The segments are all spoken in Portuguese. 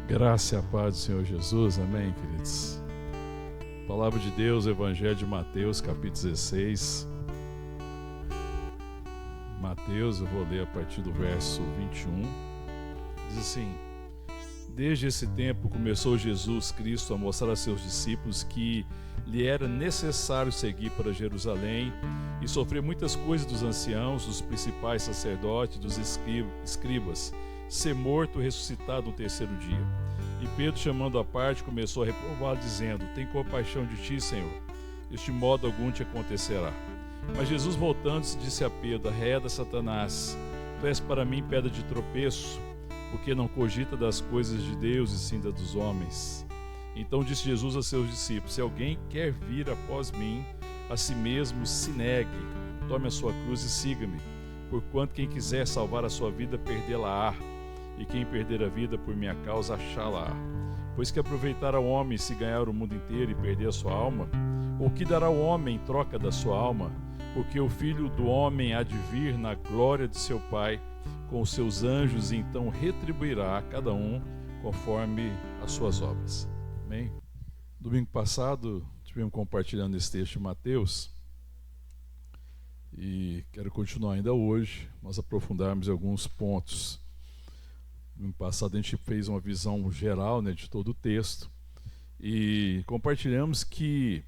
Graça e a paz do Senhor Jesus, amém, queridos? Palavra de Deus, Evangelho de Mateus, capítulo 16. Mateus, eu vou ler a partir do verso 21. Diz assim: Desde esse tempo começou Jesus Cristo a mostrar a seus discípulos que lhe era necessário seguir para Jerusalém e sofrer muitas coisas dos anciãos, dos principais sacerdotes, dos escribas, ser morto e ressuscitado no terceiro dia. E Pedro, chamando à parte, começou a reprová-lo, dizendo: Tem compaixão de ti, Senhor, este modo algum te acontecerá. Mas Jesus, voltando-se, disse a Pedro: Arreda, Satanás, tu és para mim pedra de tropeço, porque não cogita das coisas de Deus e sim das dos homens. Então disse Jesus a seus discípulos: Se alguém quer vir após mim, a si mesmo se negue, tome a sua cruz e siga-me. Porquanto quem quiser salvar a sua vida, perdê-la-á, e quem perder a vida por minha causa, achá-la-á. Pois que aproveitará o homem se ganhar o mundo inteiro e perder a sua alma? Ou que dará o homem em troca da sua alma? Porque o Filho do Homem há de vir na glória de seu Pai com os seus anjos, e então retribuirá a cada um conforme as suas obras. Amém? Domingo passado estivemos compartilhando esse texto de Mateus e quero continuar ainda hoje, nós aprofundarmos alguns pontos. No passado a gente fez uma visão geral, de todo o texto e compartilhamos que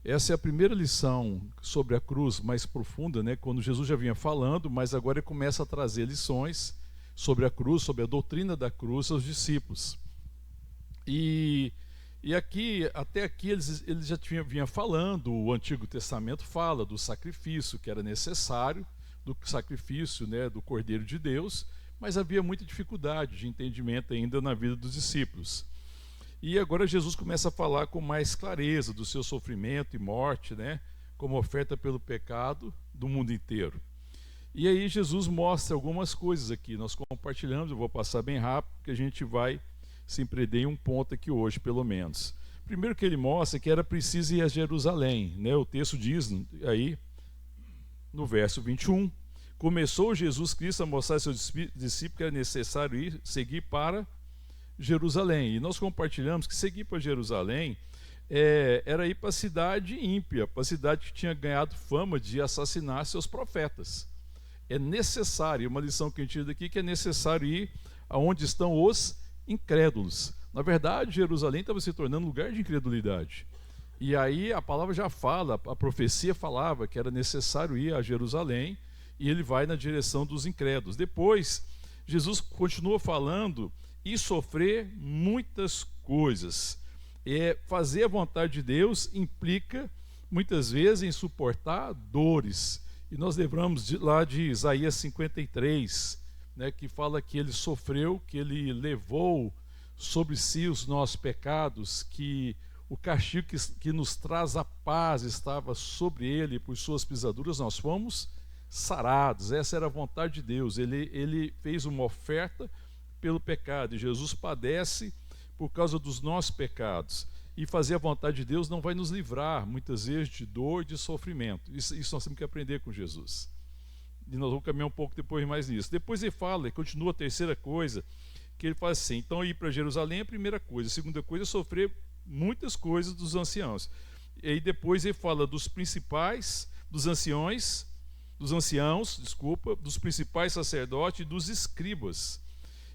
essa é a primeira lição sobre a cruz mais profunda, quando Jesus já vinha falando, mas agora ele começa a trazer lições sobre a cruz, sobre a doutrina da cruz aos discípulos. E aqui, até aqui eles já vinham falando, o Antigo Testamento fala do sacrifício que era necessário, do sacrifício do Cordeiro de Deus, mas havia muita dificuldade de entendimento ainda na vida dos discípulos. E agora Jesus começa a falar com mais clareza do seu sofrimento e morte, como oferta pelo pecado do mundo inteiro. E aí Jesus mostra algumas coisas aqui, nós compartilhamos, eu vou passar bem rápido, porque a gente vai se empreender em um ponto aqui hoje, pelo menos. Primeiro que ele mostra que era preciso ir a Jerusalém, o texto diz aí, no verso 21, começou Jesus Cristo a mostrar aos seus discípulos que era necessário seguir para Jerusalém. E nós compartilhamos que seguir para Jerusalém era ir para a cidade ímpia, para a cidade que tinha ganhado fama de assassinar seus profetas. É necessário, uma lição que a gente tira daqui, que é necessário ir aonde estão os incrédulos. Na verdade, Jerusalém estava se tornando lugar de incredulidade. E aí a palavra já fala, a profecia falava que era necessário ir a Jerusalém, e ele vai na direção dos incrédulos. Depois, Jesus continua falando e sofrer muitas coisas. Fazer a vontade de Deus implica, muitas vezes, em suportar dores. E nós lembramos lá de Isaías 53, que fala que ele sofreu, que ele levou sobre si os nossos pecados, que o castigo que nos traz a paz estava sobre ele, por suas pisaduras nós fomos sarados. Essa era a vontade de Deus. Ele fez uma oferta pelo pecado, e Jesus padece por causa dos nossos pecados. E fazer a vontade de Deus não vai nos livrar, muitas vezes, de dor e de sofrimento. Isso nós temos que aprender com Jesus. E nós vamos caminhar um pouco depois mais nisso. Depois ele fala, e continua a terceira coisa, que ele fala assim: então ir para Jerusalém é a primeira coisa. A segunda coisa é sofrer muitas coisas dos anciãos. E aí depois ele fala dos principais, dos anciãos, dos principais sacerdotes e dos escribas.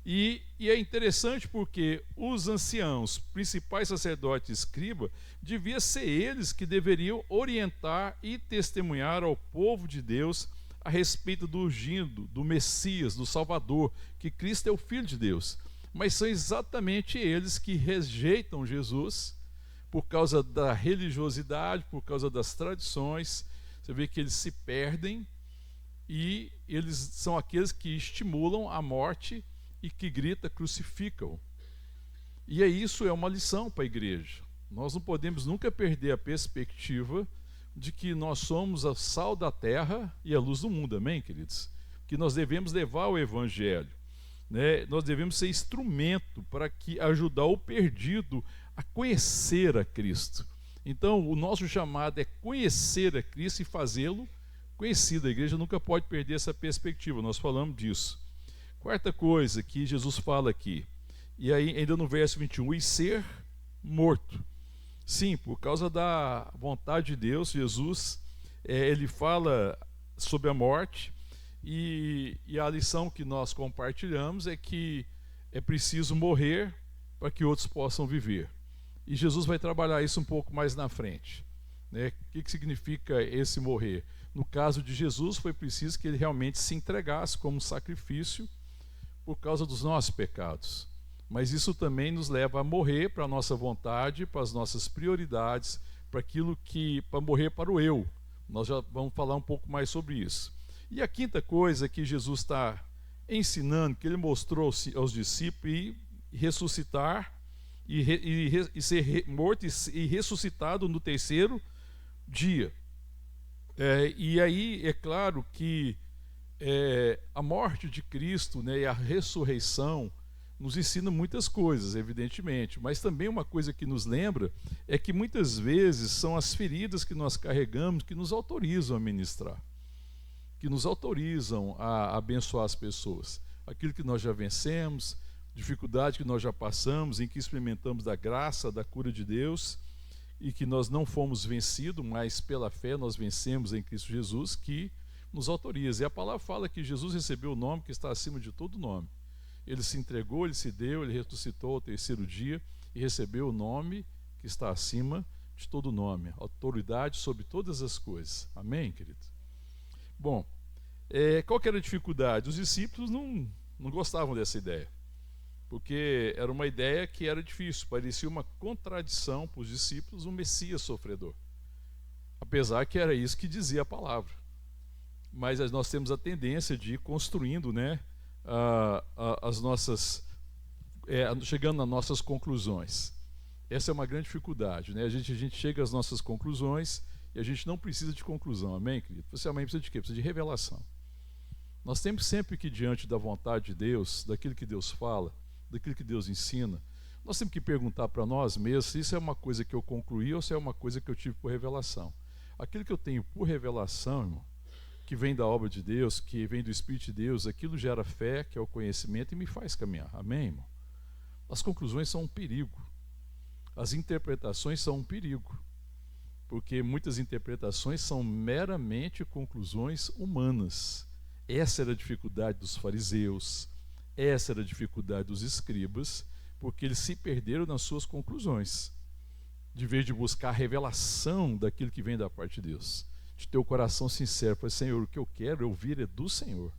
E é interessante porque os anciãos, principais sacerdotes e escribas, devia ser eles que deveriam orientar e testemunhar ao povo de Deus a respeito do ungido, do Messias, do Salvador, que Cristo é o Filho de Deus. Mas são exatamente eles que rejeitam Jesus por causa da religiosidade, por causa das tradições. Você vê que eles se perdem e eles são aqueles que estimulam a morte e que grita: crucificam. E isso é uma lição para a igreja. Nós não podemos nunca perder a perspectiva de que nós somos o sal da terra e a luz do mundo, amém, queridos? Que nós devemos levar o evangelho, nós devemos ser instrumento para ajudar o perdido a conhecer a Cristo. Então o nosso chamado é conhecer a Cristo e fazê-lo conhecido. A igreja nunca pode perder essa perspectiva, nós falamos disso. Quarta coisa que Jesus fala aqui, E aí, ainda no verso 21, e ser morto. Sim, por causa da vontade de Deus, Jesus, ele fala sobre a morte, e a lição que nós compartilhamos é que é preciso morrer para que outros possam viver. E Jesus vai trabalhar isso um pouco mais na frente, né? O que significa esse morrer? No caso de Jesus, foi preciso que ele realmente se entregasse como sacrifício por causa dos nossos pecados. Mas isso também nos leva a morrer para a nossa vontade, para as nossas prioridades, para morrer para o eu. Nós já vamos falar um pouco mais sobre isso. E a quinta coisa que Jesus está ensinando, que ele mostrou aos discípulos, e ressuscitar, e ser morto e ressuscitado no terceiro dia. E aí é claro que a morte de Cristo, né, e a ressurreição nos ensina muitas coisas, evidentemente, mas também uma coisa que nos lembra é que muitas vezes são as feridas que nós carregamos que nos autorizam a ministrar, que nos autorizam a abençoar as pessoas. Aquilo que nós já vencemos, dificuldade que nós já passamos, em que experimentamos da graça, da cura de Deus, e que nós não fomos vencidos, mas pela fé nós vencemos em Cristo Jesus, que nos autoriza. E a palavra fala que Jesus recebeu o nome que está acima de todo nome. Ele se entregou, ele se deu, ele ressuscitou ao terceiro dia e recebeu o nome que está acima de todo nome, autoridade sobre todas as coisas. Amém, querido? Bom, qual que era a dificuldade? Os discípulos não gostavam dessa ideia, porque era uma ideia que era difícil, parecia uma contradição para os discípulos, um Messias sofredor, apesar que era isso que dizia a palavra. Mas nós temos a tendência de ir construindo, né, as nossas, chegando nas nossas conclusões. Essa é uma grande dificuldade, né? A gente chega às nossas conclusões e a gente não precisa de conclusão, amém, querido? Você amanhã precisa de quê? Precisa de revelação. Nós temos sempre que, diante da vontade de Deus, daquilo que Deus fala, daquilo que Deus ensina, nós temos que perguntar para nós mesmos se isso é uma coisa que eu concluí ou se é uma coisa que eu tive por revelação. Aquilo que eu tenho por revelação, irmão, que vem da obra de Deus, que vem do Espírito de Deus, aquilo gera fé, que é o conhecimento, e me faz caminhar. Amém, irmão? As conclusões são um perigo. As interpretações são um perigo. Porque muitas interpretações são meramente conclusões humanas. Essa era a dificuldade dos fariseus, essa era a dificuldade dos escribas, porque eles se perderam nas suas conclusões, de vez de buscar a revelação daquilo que vem da parte de Deus. De ter o coração sincero, para Senhor, o que eu quero ouvir é do Senhor.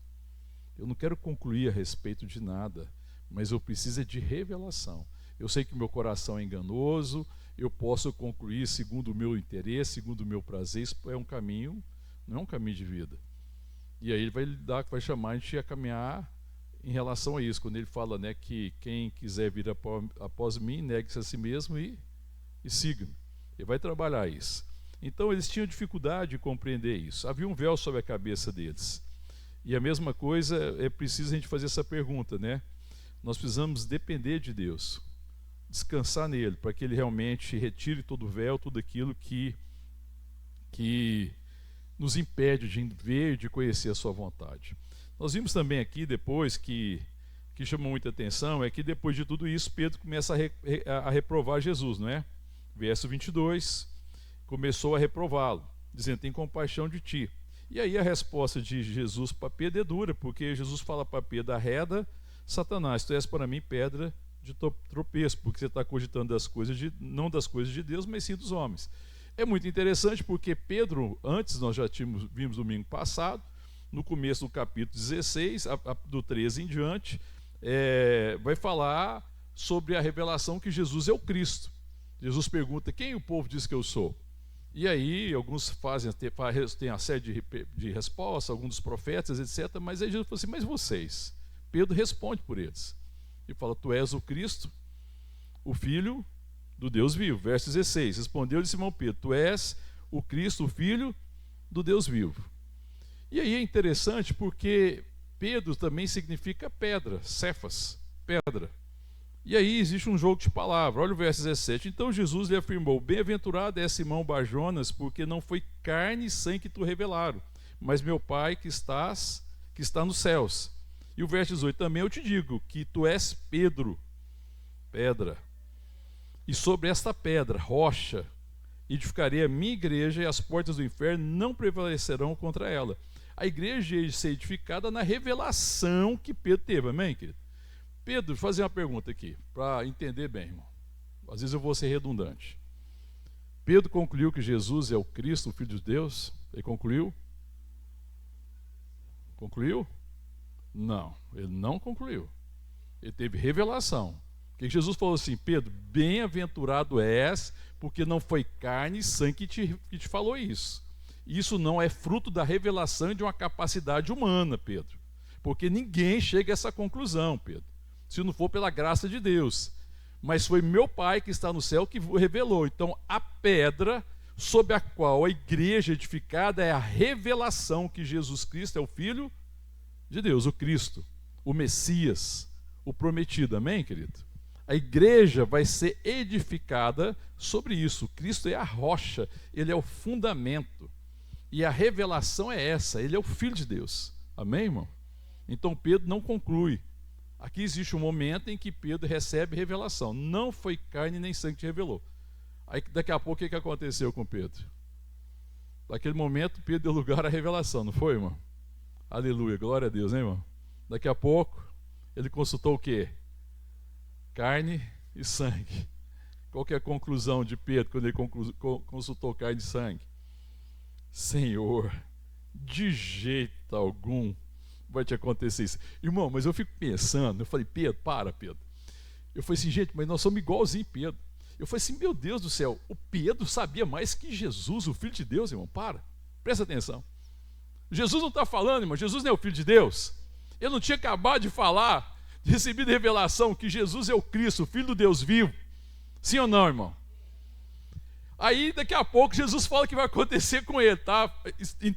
Eu não quero concluir a respeito de nada, mas eu preciso de revelação. Eu sei que meu coração é enganoso, eu posso concluir segundo o meu interesse, segundo o meu prazer. Isso é um caminho, não é um caminho de vida. E aí ele vai chamar a gente a caminhar em relação a isso, quando ele fala, né, que quem quiser vir após mim, negue-se a si mesmo e siga-me. Ele vai trabalhar isso. Então eles tinham dificuldade de compreender isso. Havia um véu sobre a cabeça deles. E a mesma coisa, é preciso a gente fazer essa pergunta, né? Nós precisamos depender de Deus, descansar nele, para que ele realmente retire todo o véu, tudo aquilo que nos impede de ver, de conhecer a sua vontade. Nós vimos também aqui depois que chamou muita atenção, é que depois de tudo isso, Pedro começa a reprovar Jesus, não é? Verso 22, começou a reprová-lo, dizendo, tem compaixão de ti. E aí a resposta de Jesus para Pedro é dura, porque Jesus fala para Pedro, arreda Satanás, tu és para mim pedra de tropeço, porque você está cogitando não das coisas de Deus, mas sim dos homens. É muito interessante porque Pedro, antes nós já vimos domingo passado, no começo do capítulo 16, do 13 em diante, vai falar sobre a revelação que Jesus é o Cristo. Jesus pergunta, quem o povo diz que eu sou? E aí alguns têm a série de respostas, alguns dos profetas, etc. Mas aí Jesus fala assim, mas vocês? Pedro responde por eles. Ele fala, tu és o Cristo, o Filho do Deus vivo. Verso 16, respondeu-lhe Simão Pedro, tu és o Cristo, o Filho do Deus vivo. E aí é interessante porque Pedro também significa pedra, Cefas, pedra. E aí existe um jogo de palavras. Olha o verso 17. Então Jesus lhe afirmou, bem-aventurado é Simão Barjonas, porque não foi carne e sangue que tu revelaram, mas meu Pai que está nos céus. E o verso 18, também eu te digo que tu és Pedro, pedra. E sobre esta pedra, rocha, edificarei a minha igreja, e as portas do inferno não prevalecerão contra ela. A igreja ia ser edificada na revelação que Pedro teve, amém, querido? Pedro, vou fazer uma pergunta aqui, para entender bem, irmão. Às vezes eu vou ser redundante. Pedro concluiu que Jesus é o Cristo, o Filho de Deus? Ele concluiu? Concluiu? Não, ele não concluiu. Ele teve revelação. Porque Jesus falou assim: Pedro, bem-aventurado és, porque não foi carne e sangue que te falou isso. Isso não é fruto da revelação de uma capacidade humana, Pedro. Porque ninguém chega a essa conclusão, Pedro, se não for pela graça de Deus. Mas foi meu Pai que está no céu que revelou. Então, a pedra sob a qual a igreja edificada é a revelação que Jesus Cristo é o Filho de Deus, o Cristo, o Messias, o prometido. Amém, querido? A igreja vai ser edificada sobre isso. Cristo é a rocha, ele é o fundamento. E a revelação é essa, ele é o Filho de Deus. Amém, irmão? Então Pedro não conclui. Aqui existe um momento em que Pedro recebe revelação. Não foi carne nem sangue que te revelou. Aí daqui a pouco o que aconteceu com Pedro? Naquele momento Pedro deu lugar à revelação, não foi, irmão? Aleluia, glória a Deus, hein, irmão? Daqui a pouco ele consultou o quê? Carne e sangue. Qual que é a conclusão de Pedro quando ele consultou carne e sangue? Senhor, de jeito algum vai te acontecer isso. Irmão, mas eu fico pensando, eu falei, Pedro, para, Pedro. Eu falei assim, gente, mas nós somos igualzinho Pedro. Eu falei assim, meu Deus do céu, o Pedro sabia mais que Jesus, o Filho de Deus, irmão, para, presta atenção. Jesus não está falando, irmão, Jesus não é o Filho de Deus. Ele não tinha acabado de falar, de receber revelação que Jesus é o Cristo, o Filho do Deus vivo. Sim ou não, irmão? Aí, daqui a pouco, Jesus fala que vai acontecer com ele, tá?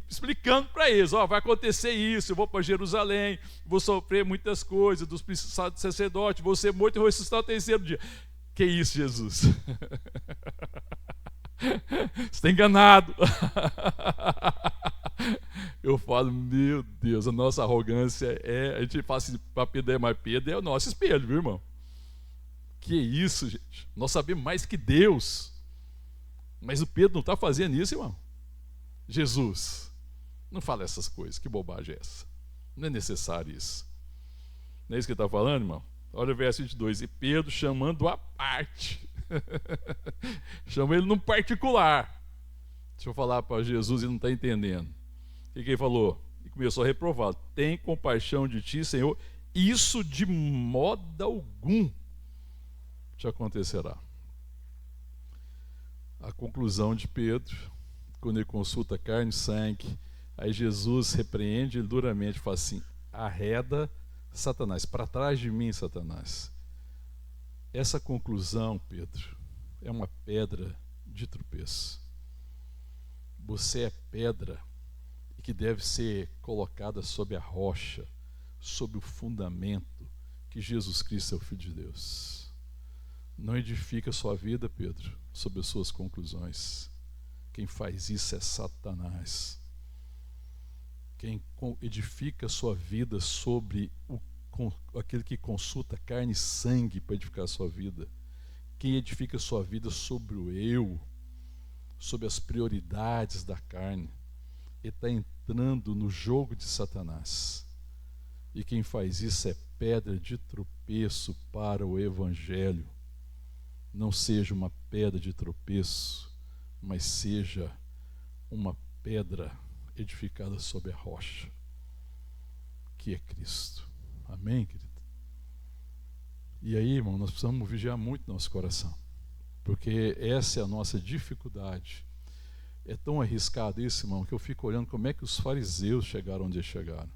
Explicando para eles, ó, vai acontecer isso, eu vou para Jerusalém, vou sofrer muitas coisas, dos sacerdotes, vou ser morto e vou ressuscitar no terceiro dia. Que isso, Jesus? Você está enganado. Eu falo, meu Deus, a nossa arrogância a gente fala assim, para Pedro é mais Pedro, é o nosso espelho, viu, irmão? Que isso, gente? Nós sabemos mais que Deus. Mas o Pedro não está fazendo isso, irmão. Jesus, não fala essas coisas, que bobagem é essa? Não é necessário isso. Não é isso que ele está falando, irmão? Olha o verso 22. E Pedro chamando à parte. Chama ele num particular. Deixa eu falar para Jesus, ele não está entendendo. O que ele falou? E começou a reprovar. Tem compaixão de ti, Senhor. Isso de modo algum te acontecerá. A conclusão de Pedro, quando ele consulta carne e sangue, aí Jesus repreende ele duramente, fala assim, arreda Satanás, para trás de mim, Satanás. Essa conclusão, Pedro, é uma pedra de tropeço. Você é pedra que deve ser colocada sob a rocha, sob o fundamento que Jesus Cristo é o Filho de Deus. Não edifica a sua vida, Pedro, sobre as suas conclusões. Quem faz isso é Satanás. Quem edifica a sua vida sobre aquele que consulta carne e sangue para edificar a sua vida. Quem edifica a sua vida sobre o eu, sobre as prioridades da carne, ele está entrando no jogo de Satanás. E quem faz isso é pedra de tropeço para o Evangelho. Não seja uma pedra de tropeço, mas seja uma pedra edificada sobre a rocha, que é Cristo. Amém, querido? E aí, irmão, nós precisamos vigiar muito nosso coração, porque essa é a nossa dificuldade. É tão arriscado isso, irmão, que eu fico olhando como é que os fariseus chegaram onde eles chegaram.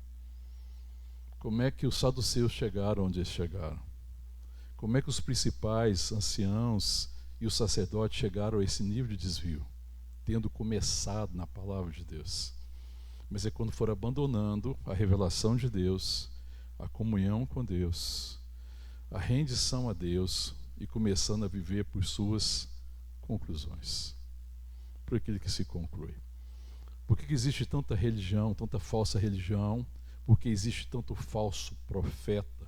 Como é que os saduceus chegaram onde eles chegaram. Como é que os principais anciãos e os sacerdotes chegaram a esse nível de desvio, tendo começado na palavra de Deus. Mas é quando foram abandonando a revelação de Deus, a comunhão com Deus, a rendição a Deus e começando a viver por suas conclusões, por aquilo que se conclui. Por que existe tanta religião, tanta falsa religião? Porque existe tanto falso profeta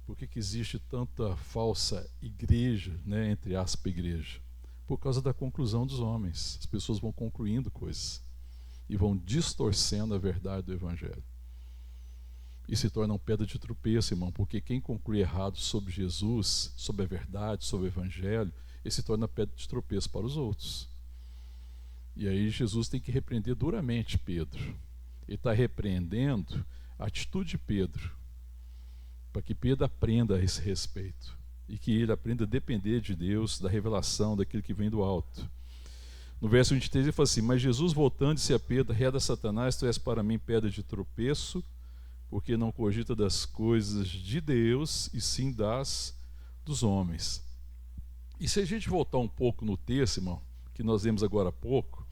Por que existe tanta falsa igreja, né, entre aspas, igreja? Por causa da conclusão dos homens. As pessoas vão concluindo coisas e vão distorcendo a verdade do Evangelho. E se tornam pedra de tropeço, irmão, porque quem conclui errado sobre Jesus, sobre a verdade, sobre o Evangelho, ele se torna pedra de tropeço para os outros. E aí Jesus tem que repreender duramente Pedro. Ele está repreendendo a atitude de Pedro, para que Pedro aprenda a esse respeito e que ele aprenda a depender de Deus, da revelação, daquilo que vem do alto. No verso 23 ele fala assim: mas Jesus, voltando, disse a Pedro: reda Satanás, tu és para mim pedra de tropeço, porque não cogita das coisas de Deus, e sim dos homens. E se a gente voltar um pouco no texto, irmão, que nós vemos agora há pouco,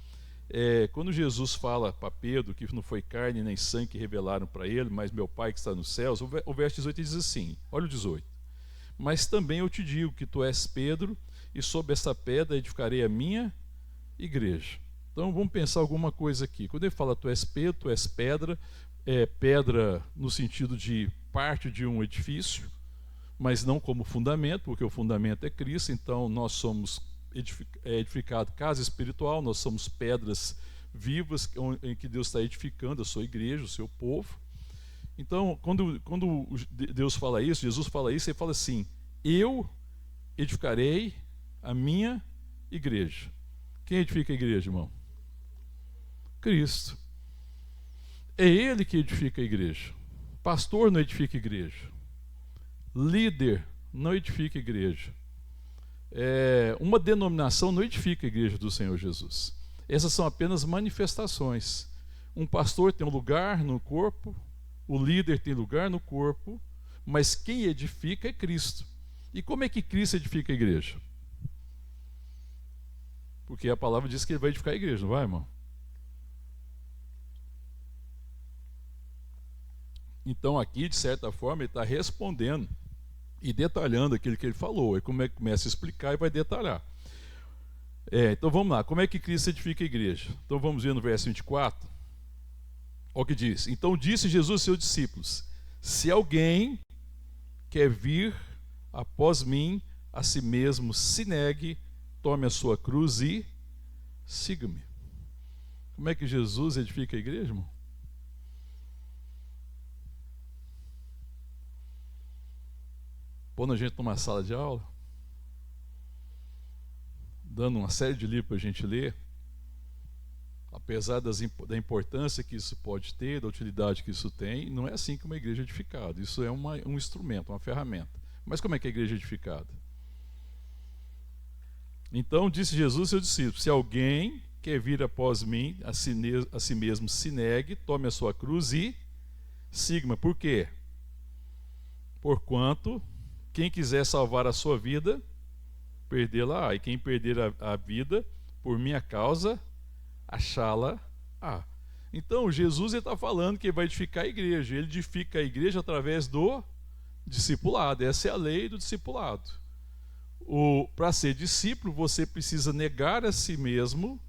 quando Jesus fala para Pedro que não foi carne nem sangue que revelaram para ele, mas meu Pai que está nos céus, o verso 18 diz assim, olha o 18: mas também eu te digo que tu és Pedro, e sobre essa pedra edificarei a minha igreja. Então vamos pensar alguma coisa aqui. Quando ele fala tu és Pedro, tu és pedra, pedra no sentido de parte de um edifício, mas não como fundamento, porque o fundamento é Cristo. Então nós somos edificado casa espiritual, nós somos pedras vivas em que Deus está edificando a sua igreja, o seu povo. Então, quando Deus fala isso, Jesus fala isso, ele fala assim: eu edificarei a minha igreja. Quem edifica a igreja, irmão? Cristo. É Ele que edifica a igreja. Pastor não edifica a igreja. Líder não edifica a igreja. Uma denominação não edifica a igreja do Senhor Jesus. Essas são apenas manifestações. Um pastor tem um lugar no corpo, o líder tem lugar no corpo, mas quem edifica é Cristo. E como é que Cristo edifica a igreja? Porque a palavra diz que ele vai edificar a igreja, não vai, irmão? Então aqui, de certa forma, ele está respondendo e detalhando aquilo que ele falou. É como é que começa a explicar e vai detalhar. Então vamos lá, como é que Cristo edifica a igreja? Então vamos ver no verso 24. Olha o que diz: então disse Jesus aos seus discípulos: se alguém quer vir após mim, a si mesmo se negue, tome a sua cruz e siga-me. Como é que Jesus edifica a igreja, irmão? Pondo a gente numa sala de aula, dando uma série de livros para a gente ler, apesar da importância que isso pode ter, da utilidade que isso tem, não é assim que uma igreja é edificada. Isso é um instrumento, uma ferramenta. Mas como é que a igreja é edificada? Então disse Jesus aos seus discípulos: se alguém quer vir após mim, a si mesmo se negue, tome a sua cruz e siga-me. Por quê? Porquanto quem quiser salvar a sua vida, perdê-la-á. E quem perder a vida por minha causa, achá-la-á. Então Jesus está falando que ele vai edificar a igreja. Ele edifica a igreja através do discipulado. Essa é a lei do discipulado. Para ser discípulo, você precisa negar a si mesmo,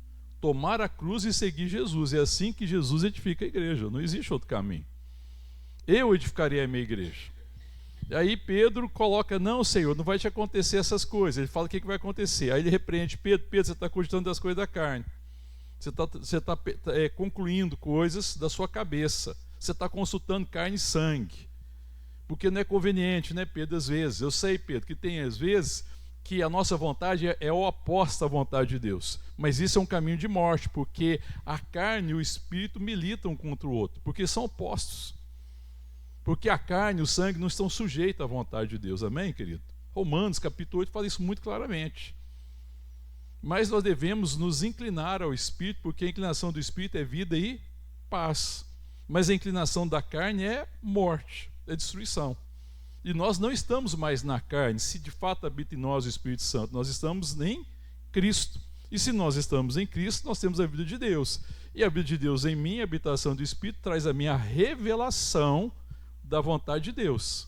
tomar a cruz e seguir Jesus. É assim que Jesus edifica a igreja. Não existe outro caminho. Eu edificarei a minha igreja. E aí Pedro coloca: não, Senhor, não vai te acontecer essas coisas. Ele fala o que vai acontecer. Aí ele repreende Pedro: Pedro, você está cogitando das coisas da carne. Você está concluindo coisas da sua cabeça. Você está consultando carne e sangue. Porque não é conveniente, né, Pedro, às vezes. Eu sei, Pedro, que tem às vezes que a nossa vontade é oposta à vontade de Deus. Mas isso é um caminho de morte, porque a carne e o espírito militam um contra o outro, porque são opostos. Porque a carne e o sangue não estão sujeitos à vontade de Deus. Amém, querido? Romanos, capítulo 8, fala isso muito claramente. Mas nós devemos nos inclinar ao Espírito, porque a inclinação do Espírito é vida e paz. Mas a inclinação da carne é morte, é destruição. E nós não estamos mais na carne, se de fato habita em nós o Espírito Santo. Nós estamos em Cristo. E se nós estamos em Cristo, nós temos a vida de Deus. E a vida de Deus em mim, a habitação do Espírito, traz a minha revelação da vontade de Deus.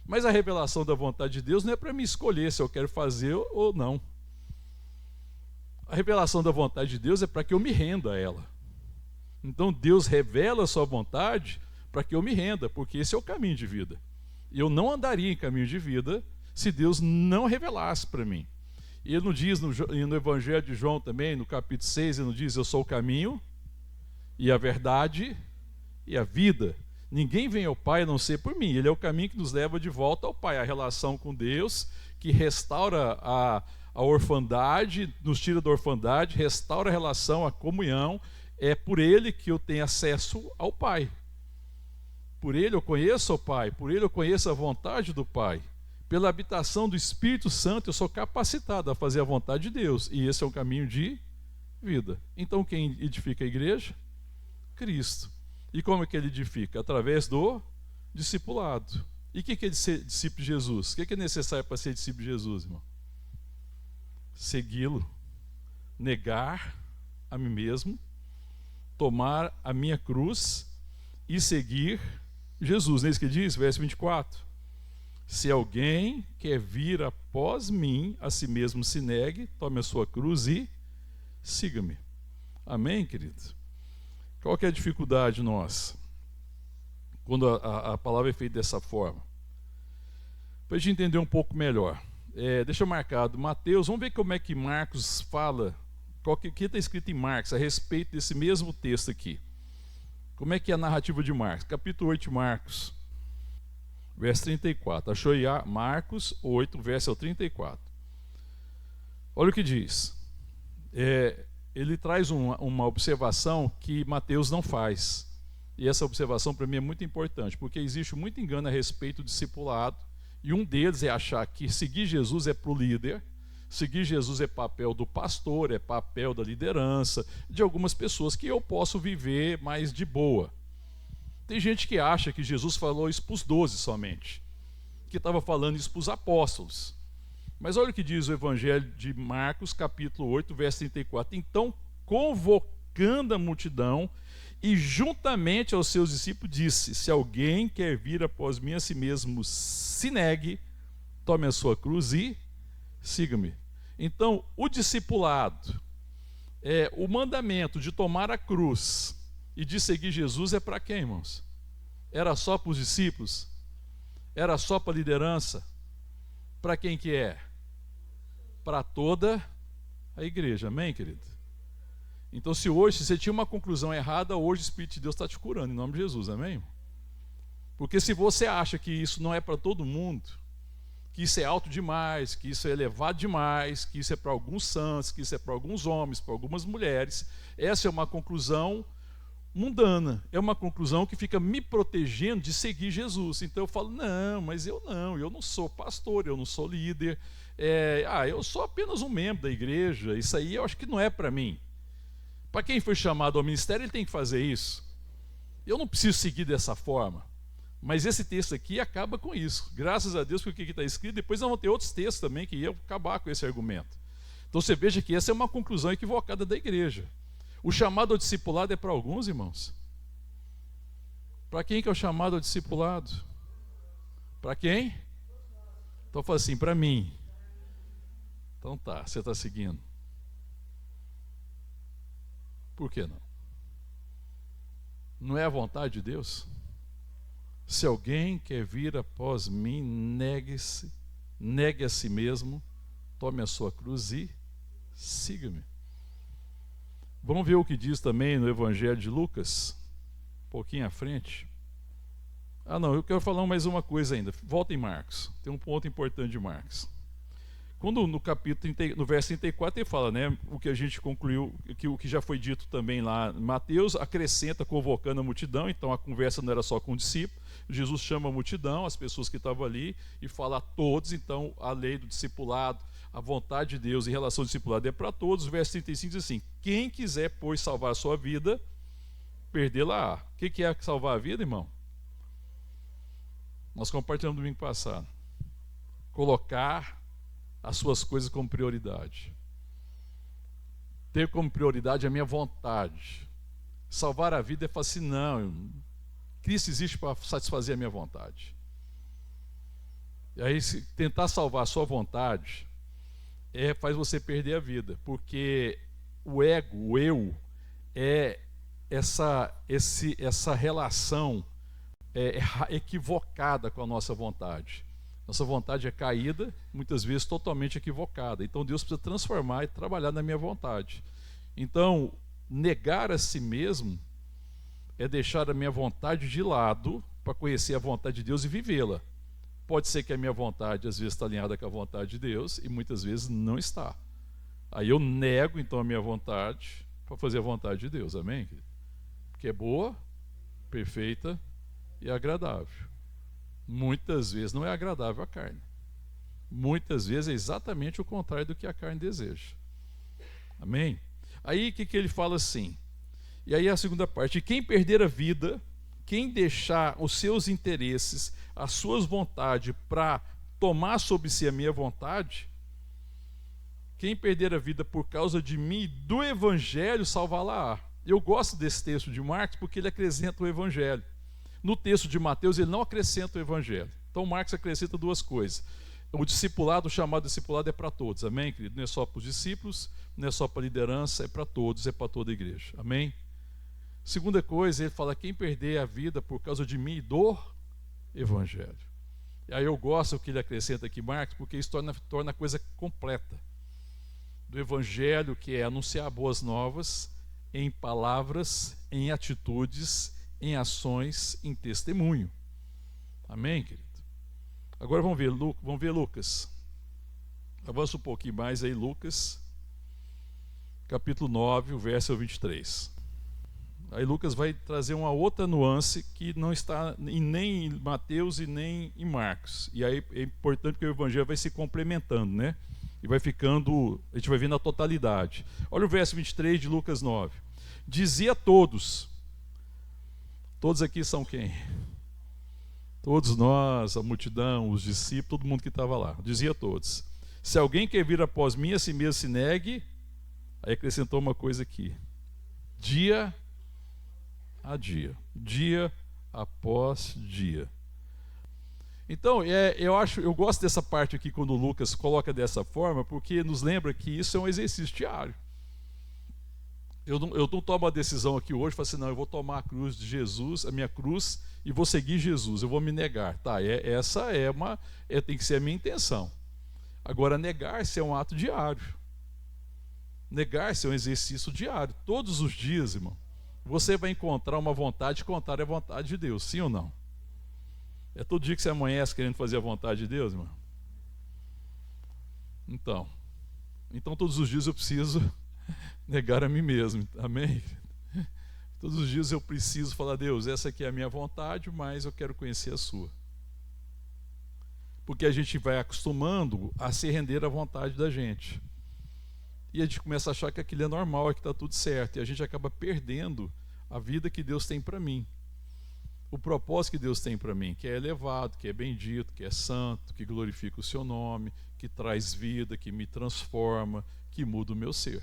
Mas a revelação da vontade de Deus não é para me escolher se eu quero fazer ou não. A revelação da vontade de Deus é para que eu me renda a ela. Então Deus revela a sua vontade para que eu me renda, porque esse é o caminho de vida. Eu não andaria em caminho de vida se Deus não revelasse para mim. E ele não diz no Evangelho de João também, no capítulo 6, ele não diz: eu sou o caminho e a verdade e a vida. Ninguém vem ao Pai a não ser por mim. Ele é o caminho que nos leva de volta ao Pai, a relação com Deus, que restaura a orfandade, nos tira da orfandade, restaura a relação, a comunhão. É por ele que eu tenho acesso ao Pai. Por ele eu conheço o Pai, por ele eu conheço a vontade do Pai. Pela habitação do Espírito Santo eu sou capacitado a fazer a vontade de Deus. E esse é um caminho de vida. Então quem edifica a igreja? Cristo. E como é que ele edifica? Através do discipulado. E o que é ser discípulo de Jesus? O que é necessário para ser discípulo de Jesus, irmão? Segui-lo, negar a mim mesmo, tomar a minha cruz e seguir Jesus. Não é isso que diz? Verso 24. Se alguém quer vir após mim, a si mesmo se negue, tome a sua cruz e siga-me. Amém, querido? Qual que é a dificuldade nossa? Quando a palavra é feita dessa forma. Para a gente entender um pouco melhor. Deixa marcado Mateus, vamos ver como é que Marcos fala, o que está escrito em Marcos a respeito desse mesmo texto aqui. Como é que é a narrativa de Marcos? Capítulo 8 de Marcos, verso 34. Achou aí? Marcos 8, verso 34. Olha o que diz. Ele traz uma observação que Mateus não faz. E essa observação para mim é muito importante, porque existe muito engano a respeito do discipulado. E um deles é achar que seguir Jesus é para o líder, seguir Jesus é papel do pastor, é papel da liderança, de algumas pessoas que eu posso viver mais de boa. Tem gente que acha que Jesus falou isso para os 12 somente, que estava falando isso para os apóstolos. Mas olha o que diz o Evangelho de Marcos, capítulo 8, verso 34. Então, convocando a multidão, e juntamente aos seus discípulos disse: se alguém quer vir após mim, a si mesmo se negue, tome a sua cruz e siga-me. Então, o discipulado, o mandamento de tomar a cruz e de seguir Jesus é para quem, irmãos? Era só para os discípulos? Era só para a liderança? Para quem que é? Para toda a igreja, amém, querido? Então, se você tinha uma conclusão errada, hoje o Espírito de Deus está te curando, em nome de Jesus, amém? Porque se você acha que isso não é para todo mundo, que isso é alto demais, que isso é elevado demais, que isso é para alguns santos, que isso é para alguns homens, para algumas mulheres, essa é uma conclusão mundana, é uma conclusão que fica me protegendo de seguir Jesus. Então eu falo: não, mas eu não sou pastor, eu não sou líder, eu sou apenas um membro da igreja, isso aí eu acho que não é para mim. Para quem foi chamado ao ministério, ele tem que fazer isso. Eu não preciso seguir dessa forma. Mas esse texto aqui acaba com isso. Graças a Deus, porque o que está escrito, depois nós vamos ter outros textos também que iam acabar com esse argumento. Então você veja que essa é uma conclusão equivocada da igreja. O chamado ao discipulado é para alguns, irmãos. Para quem que é o chamado ao discipulado? Para quem? Então fala assim: para mim. Então tá, você está seguindo. Por que não? Não é a vontade de Deus? Se alguém quer vir após mim, negue a si mesmo, tome a sua cruz e siga-me. Vamos ver o que diz também no Evangelho de Lucas, um pouquinho à frente. Eu quero falar mais uma coisa ainda. Volta em Marcos, tem um ponto importante de Marcos. Quando no capítulo, no verso 34, ele fala, né, o que a gente concluiu, o que já foi dito também lá em Mateus, acrescenta convocando a multidão. Então a conversa não era só com o discípulo, Jesus chama a multidão, as pessoas que estavam ali, e fala a todos. Então a lei do discipulado, a vontade de Deus em relação ao discipulado é para todos. O verso 35 diz assim: quem quiser, pois, salvar a sua vida, perdê-la-á. O que é salvar a vida, irmão? Nós compartilhamos no domingo passado. Colocar as suas coisas como prioridade. Ter como prioridade a minha vontade. Salvar a vida é falar assim: não, Cristo existe para satisfazer a minha vontade. E aí, tentar salvar a sua vontade faz você perder a vida, porque o ego, o eu, é essa relação equivocada com a nossa vontade. Nossa vontade é caída, muitas vezes totalmente equivocada. Então Deus precisa transformar e trabalhar na minha vontade. Então, negar a si mesmo é deixar a minha vontade de lado para conhecer a vontade de Deus e vivê-la. Pode ser que a minha vontade às vezes está alinhada com a vontade de Deus e muitas vezes não está. Aí eu nego então a minha vontade para fazer a vontade de Deus, amém? Que é boa, perfeita e agradável. Muitas vezes não é agradável à carne. Muitas vezes é exatamente o contrário do que a carne deseja. Amém? Aí o que ele fala assim? E aí a segunda parte: quem perder a vida, quem deixar os seus interesses, as suas vontades para tomar sobre si a minha vontade, quem perder a vida por causa de mim e do evangelho, salvá-la-á. Eu gosto desse texto de Marcos porque ele acrescenta o evangelho. No texto de Mateus ele não acrescenta o evangelho. Então Marcos acrescenta duas coisas. O discipulado, o chamado discipulado é para todos, amém, querido? Não é só para os discípulos, não é só para a liderança, é para todos, é para toda a igreja, amém? Segunda coisa, ele fala: quem perder a vida por causa de mim e do evangelho. E aí eu gosto do que ele acrescenta aqui, Marcos, porque isso torna a coisa completa. Do evangelho, que é anunciar boas novas em palavras, em atitudes, em ações, em testemunho. Amém, querido? Agora vamos ver Lucas. Avança um pouquinho mais aí, Lucas, capítulo 9, o verso 23. Aí Lucas vai trazer uma outra nuance que não está nem em Mateus e nem em Marcos. E aí é importante que o evangelho vai se complementando, né? E vai ficando, a gente vai vendo a totalidade. Olha o verso 23 de Lucas 9. Dizia a todos aqui são quem? Todos nós, a multidão, os discípulos, todo mundo que estava lá. Dizia a todos: se alguém quer vir após mim, a si mesmo se negue. Aí acrescentou uma coisa aqui: dia a dia, dia após dia. Então, eu gosto dessa parte aqui quando o Lucas coloca dessa forma, porque nos lembra que isso é um exercício diário. Eu não tomo a decisão aqui hoje, falo assim: não, eu vou tomar a cruz de Jesus, a minha cruz, e vou seguir Jesus, eu vou me negar. Tá, tem que ser a minha intenção. Agora, negar-se é um ato diário. Negar-se é um exercício diário. Todos os dias, irmão, você vai encontrar uma vontade contrária à vontade de Deus, sim ou não? É todo dia que você amanhece querendo fazer a vontade de Deus, irmão? Então todos os dias eu preciso negar a mim mesmo, amém? Todos os dias eu preciso falar: Deus, essa aqui é a minha vontade, mas eu quero conhecer a sua. Porque a gente vai acostumando a se render à vontade da gente. E a gente começa a achar que aquilo é normal, que está tudo certo. E a gente acaba perdendo a vida que Deus tem para mim. O propósito que Deus tem para mim, que é elevado, que é bendito, que é santo, que glorifica o seu nome, que traz vida, que me transforma, que muda o meu ser.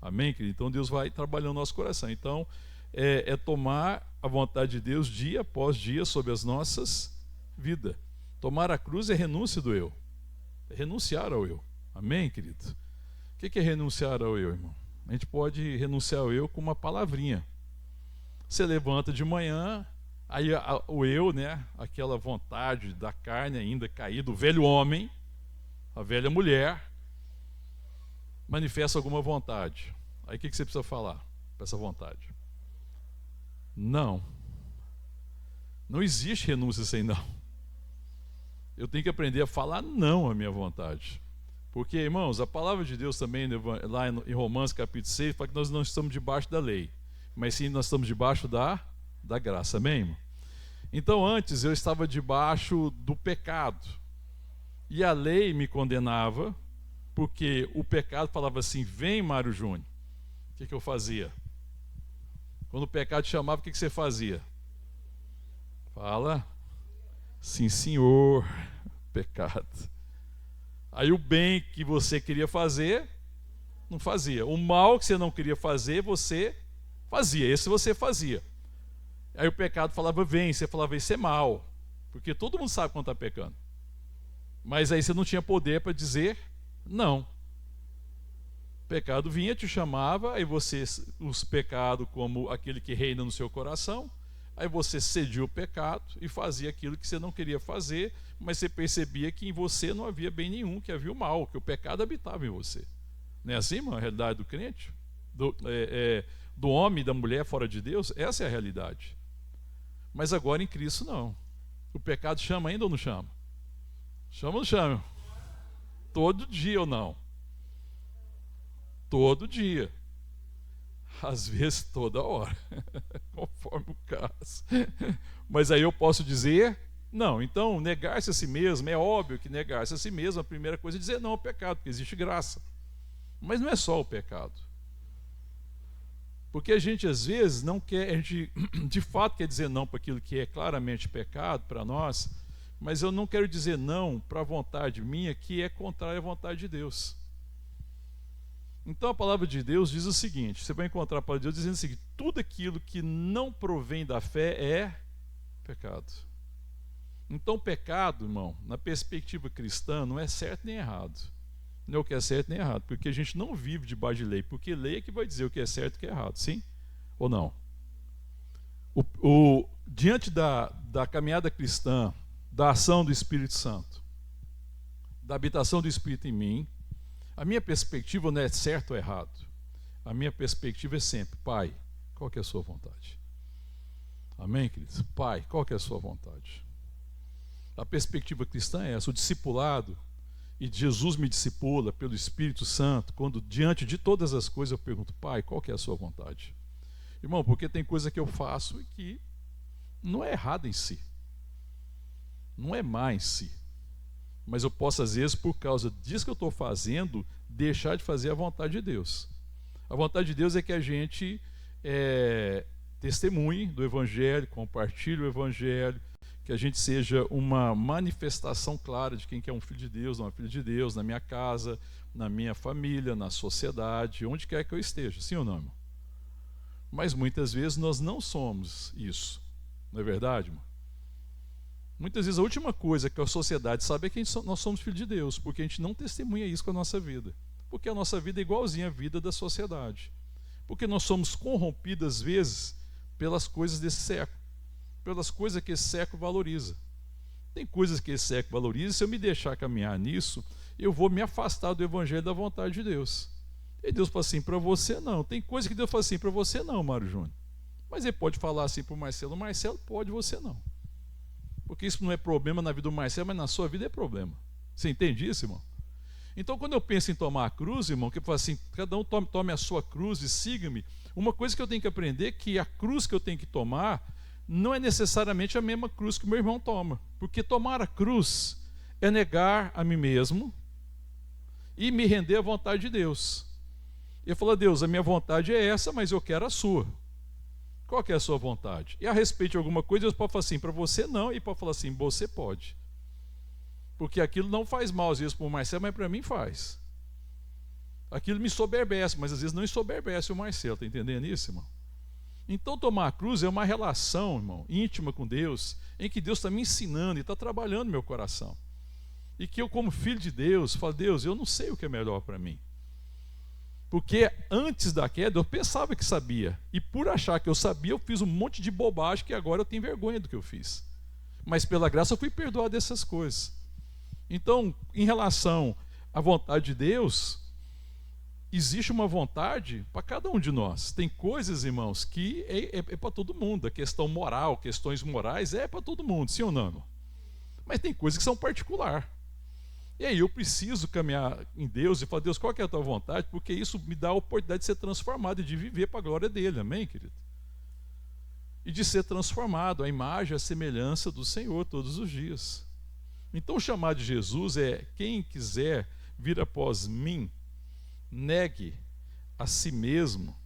Amém, querido? Então Deus vai trabalhando no nosso coração. Então é tomar a vontade de Deus dia após dia sobre as nossas vidas. Tomar a cruz é renúncia do eu. É renunciar ao eu. Amém, querido? O que é renunciar ao eu, irmão? A gente pode renunciar ao eu com uma palavrinha. Você levanta de manhã, aí o eu, né, aquela vontade da carne ainda caída, o velho homem, a velha mulher, manifesta alguma vontade. Aí o que você precisa falar para essa vontade? Não. Não existe renúncia sem não. Eu tenho que aprender a falar não à minha vontade. Porque, irmãos, a palavra de Deus também, lá em Romanos capítulo 6, fala que nós não estamos debaixo da lei, mas sim nós estamos debaixo da graça, amém, irmão? Então antes eu estava debaixo do pecado, e a lei me condenava, porque o pecado falava assim: vem, Mário Júnior. O que eu fazia? Quando o pecado te chamava, o que você fazia? Fala: sim, senhor, pecado. Aí o bem que você queria fazer, não fazia. O mal que você não queria fazer, você fazia. Esse você fazia. Aí o pecado falava: vem. Você falava: isso é mal. Porque todo mundo sabe quando está pecando. Mas aí você não tinha poder para dizer não. O pecado vinha, te chamava, aí você, os pecados como aquele que reina no seu coração, Aí você cedia o pecado e fazia aquilo que você não queria fazer, mas você percebia que em você não havia bem nenhum, que havia o mal, que o pecado habitava em você. Não é assim, irmão, a realidade do crente? Do homem e da mulher fora de Deus? Essa é a realidade. Mas agora em Cristo não. O pecado chama ainda ou não chama? Chama ou não chama? Todo dia ou não? Todo dia. Às vezes toda hora. Conforme o caso. Mas aí eu posso dizer não. Então negar-se a si mesmo, é óbvio que negar-se a si mesmo, a primeira coisa é dizer não ao pecado, porque existe graça. Mas não é só o pecado. Porque a gente às vezes não quer, a gente de fato quer dizer não para aquilo que é claramente pecado para nós, mas eu não quero dizer não para a vontade minha que é contrária à vontade de Deus. Então a palavra de Deus diz o seguinte, você vai encontrar a palavra de Deus dizendo o seguinte: tudo aquilo que não provém da fé é pecado. Então pecado, irmão, na perspectiva cristã, não é certo nem errado. Não é o que é certo nem errado, porque a gente não vive debaixo de lei, porque lei é que vai dizer o que é certo e o que é errado, sim ou não? Diante da caminhada cristã, da ação do Espírito Santo, da habitação do Espírito em mim, a minha perspectiva não é certo ou errado. A minha perspectiva é sempre: Pai, qual que é a sua vontade? Amém, queridos? Pai, qual que é a sua vontade? A perspectiva cristã é essa. O discipulado, e Jesus me discipula pelo Espírito Santo, quando diante de todas as coisas eu pergunto: Pai, qual que é a sua vontade? Irmão, porque tem coisa que eu faço e que não é errada em si, não é má em si, mas eu posso às vezes, por causa disso que eu estou fazendo, deixar de fazer a vontade de Deus. A vontade de Deus é que a gente testemunhe do Evangelho, compartilhe o Evangelho, que a gente seja uma manifestação clara de quem que é um filho de Deus, uma filha de Deus, na minha casa, na minha família, na sociedade, onde quer que eu esteja, sim ou não, irmão? Mas muitas vezes nós não somos isso, não é verdade, irmão? Muitas vezes a última coisa que a sociedade sabe é que nós somos filhos de Deus, porque a gente não testemunha isso com a nossa vida, porque a nossa vida é igualzinha à vida da sociedade, porque nós somos corrompidos às vezes pelas coisas desse século, pelas coisas que esse século valoriza. Tem coisas que esse século valoriza, e se eu me deixar caminhar nisso, eu vou me afastar do Evangelho da vontade de Deus. E Deus fala assim: para você não. Tem coisa que Deus fala assim: para você não, Mário Júnior. Mas ele pode falar assim para o Marcelo: Marcelo, pode, você não. Porque isso não é problema na vida do Marcelo, mas na sua vida é problema. Você entende isso, irmão? Então, quando eu penso em tomar a cruz, irmão, que eu falo assim: cada um tome a sua cruz e siga-me. Uma coisa que eu tenho que aprender é que a cruz que eu tenho que tomar não é necessariamente a mesma cruz que o meu irmão toma. Porque tomar a cruz é negar a mim mesmo e me render à vontade de Deus. Eu falo: Deus, a minha vontade é essa, mas eu quero a sua. Qual que é a sua vontade? E a respeito de alguma coisa, Deus pode falar assim: para você não, e pode falar assim: você pode. Porque aquilo não faz mal às vezes para o Marcelo, mas para mim faz. Aquilo me soberbece, mas às vezes não ensoberbece o Marcelo. Está entendendo isso, irmão? Então tomar a cruz é uma relação, irmão, íntima com Deus, em que Deus está me ensinando e está trabalhando no meu coração. E que eu, como filho de Deus, falo: Deus, eu não sei o que é melhor para mim. Porque antes da queda eu pensava que sabia, e por achar que eu sabia, eu fiz um monte de bobagem que agora eu tenho vergonha do que eu fiz. Mas pela graça eu fui perdoado dessas coisas. Então, em relação à vontade de Deus, existe uma vontade para cada um de nós. Tem coisas, irmãos, que é para todo mundo. A questão moral, questões morais é para todo mundo, sim ou não, irmão? Mas tem coisas que são particular. E aí eu preciso caminhar em Deus e falar: Deus, qual que é a tua vontade? Porque isso me dá a oportunidade de ser transformado e de viver para a glória dele, amém, querido? E de ser transformado à imagem, à semelhança do Senhor todos os dias. Então o chamado de Jesus é: quem quiser vir após mim, negue a si mesmo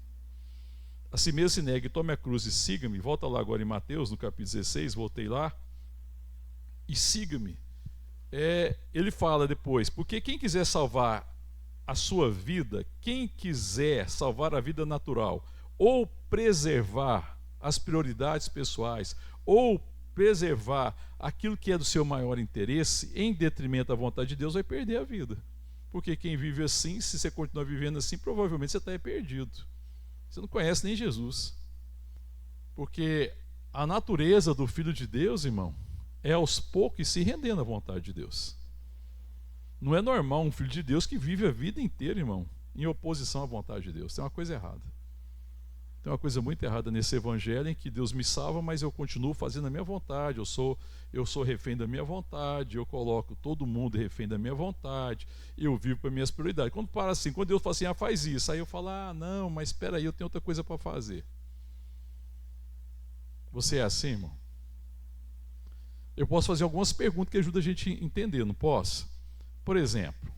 se negue, tome a cruz e siga-me. Volta lá agora em Mateus, no capítulo 16, voltei lá, e siga-me. Ele fala depois: porque quem quiser salvar a sua vida, quem quiser salvar a vida natural, ou preservar as prioridades pessoais, ou preservar aquilo que é do seu maior interesse, em detrimento da vontade de Deus, vai perder a vida. Porque quem vive assim, se você continuar vivendo assim, provavelmente você está perdido. Você não conhece nem Jesus. Porque A natureza do Filho de Deus, irmão, é aos poucos se rendendo à vontade de Deus. Não é normal um filho de Deus que vive a vida inteira, irmão, em oposição à vontade de Deus. Tem uma coisa errada. Tem uma coisa muito errada nesse evangelho em que Deus me salva, mas eu continuo fazendo a minha vontade. Eu sou refém da minha vontade, eu coloco todo mundo refém da minha vontade, eu vivo para minhas prioridades. Quando para assim, quando Deus fala assim, faz isso, aí eu falo, não, mas espera aí, eu tenho outra coisa para fazer. Você é assim, irmão? Eu posso fazer algumas perguntas que ajudam a gente a entender, não posso? Por exemplo,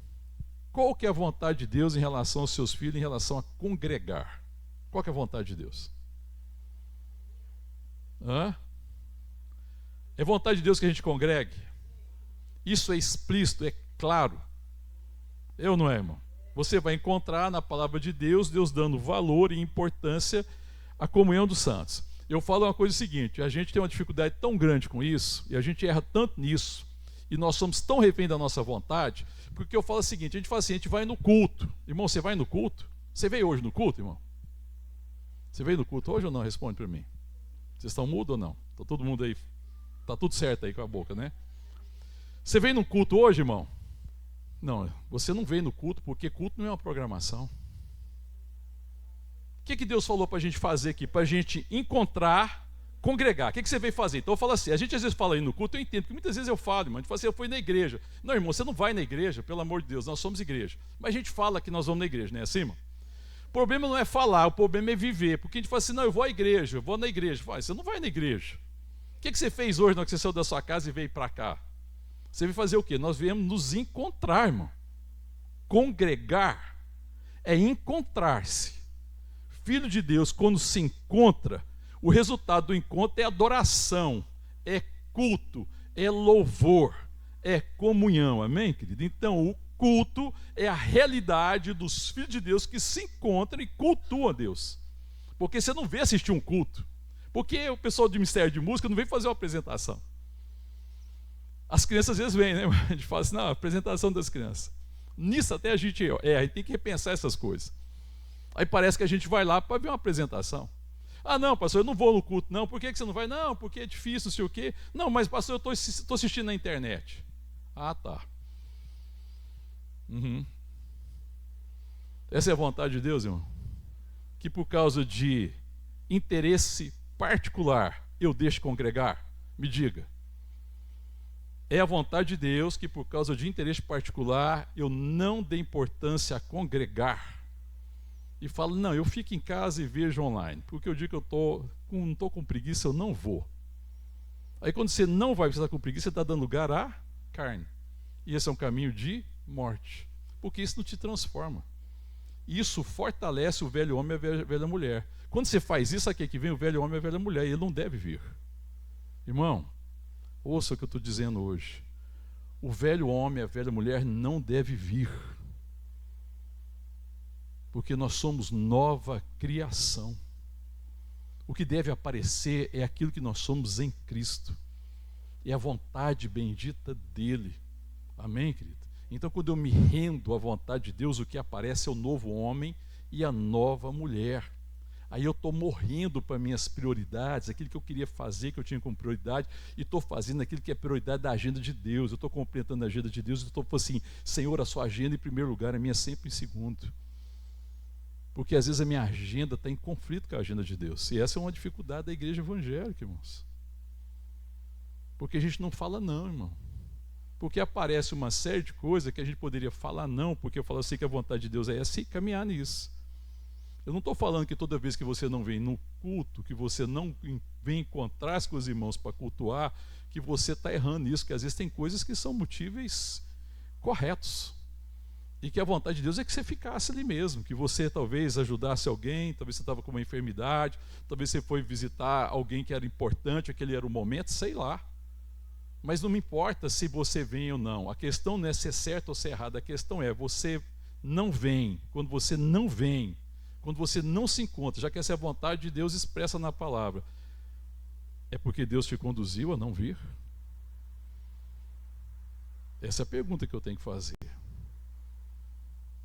qual que é a vontade de Deus em relação aos seus filhos, em relação a congregar? Qual que é a vontade de Deus? É vontade de Deus que a gente congregue? Isso é explícito, é claro. Eu não é, irmão? Você vai encontrar na palavra de Deus, Deus dando valor e importância à comunhão dos santos. Eu falo uma coisa seguinte, a gente tem uma dificuldade tão grande com isso, e a gente erra tanto nisso, e nós somos tão refém da nossa vontade, porque eu falo o seguinte, a gente fala assim, a gente vai no culto. Irmão, você vai no culto? Você veio hoje no culto, irmão? Você veio no culto hoje ou não? Responde para mim. Vocês estão mudos ou não? Está todo mundo aí, está tudo certo aí com a boca, né? Você veio no culto hoje, irmão? Não, você não veio no culto, porque culto não é uma programação. O que Deus falou para a gente fazer aqui? Para a gente encontrar, congregar. O que você veio fazer? Então eu falo assim, a gente às vezes fala aí no culto, eu entendo, porque muitas vezes eu falo, irmão, a gente fala assim, eu fui na igreja. Não, irmão, você não vai na igreja, pelo amor de Deus, nós somos igreja. Mas a gente fala que nós vamos na igreja, não é assim, irmão? O problema não é falar, o problema é viver. Porque a gente fala assim, não, eu vou à igreja, eu vou na igreja. Fala, você não vai na igreja. O que você fez hoje na hora que você saiu da sua casa e veio para cá? Você veio fazer o quê? Nós viemos nos encontrar, irmão. Congregar é encontrar-se. Filho de Deus, quando se encontra, o resultado do encontro é adoração, é culto, é louvor, é comunhão, amém, querido? Então, o culto é a realidade dos filhos de Deus que se encontram e cultuam a Deus. Porque você não vê assistir um culto, porque o pessoal do Ministério de Música não vem fazer uma apresentação. As crianças às vezes vêm, né? A gente fala assim, não, apresentação das crianças. Nisso até a gente tem que repensar essas coisas. Aí parece que a gente vai lá para ver uma apresentação. Não, pastor, eu não vou no culto, não. Por que você não vai? Não, porque é difícil, não sei o quê. Não, mas pastor, eu estou assistindo na internet. Tá. Essa é a vontade de Deus, irmão? Que por causa de interesse particular eu deixo congregar? Me diga. É a vontade de Deus que por causa de interesse particular eu não dê importância a congregar? E falo, não, eu fico em casa e vejo online, porque eu digo que eu não estou com preguiça, eu não vou. Aí quando você não vai, você está com preguiça, você está dando lugar à carne. E esse é um caminho de morte, porque isso não te transforma. Isso fortalece o velho homem e a velha mulher. Quando você faz isso, aqui que vem o velho homem e a velha mulher, e ele não deve vir. Irmão, ouça o que eu estou dizendo hoje. O velho homem e a velha mulher não deve vir. Porque nós somos nova criação. O que deve aparecer é aquilo que nós somos em Cristo. É a vontade bendita dele. Amém, querido? Então, quando eu me rendo à vontade de Deus, o que aparece é o novo homem e a nova mulher. Aí eu estou morrendo para minhas prioridades, aquilo que eu queria fazer, que eu tinha como prioridade, e estou fazendo aquilo que é prioridade da agenda de Deus. Eu estou completando a agenda de Deus, e estou falando assim, Senhor, a sua agenda em primeiro lugar, a minha sempre em segundo. Porque às vezes a minha agenda está em conflito com a agenda de Deus. E essa é uma dificuldade da igreja evangélica, irmãos. Porque a gente não fala não, irmão. Porque aparece uma série de coisas que a gente poderia falar não, porque eu falo assim que a vontade de Deus é assim, caminhar nisso. Eu não estou falando que toda vez que você não vem no culto, que você não vem encontrar-se com os irmãos para cultuar, que você está errando nisso, que às vezes tem coisas que são motivos corretos. E que a vontade de Deus é que você ficasse ali mesmo, que você talvez ajudasse alguém, talvez você estava com uma enfermidade, talvez você foi visitar alguém que era importante, aquele era o momento, sei lá. Mas não me importa se você vem ou não. A questão não é ser certo ou ser errado, a questão é você não vem. Quando você não vem, quando você não se encontra, já que essa é a vontade de Deus expressa na palavra, é porque Deus te conduziu a não vir? Essa é a pergunta que eu tenho que fazer.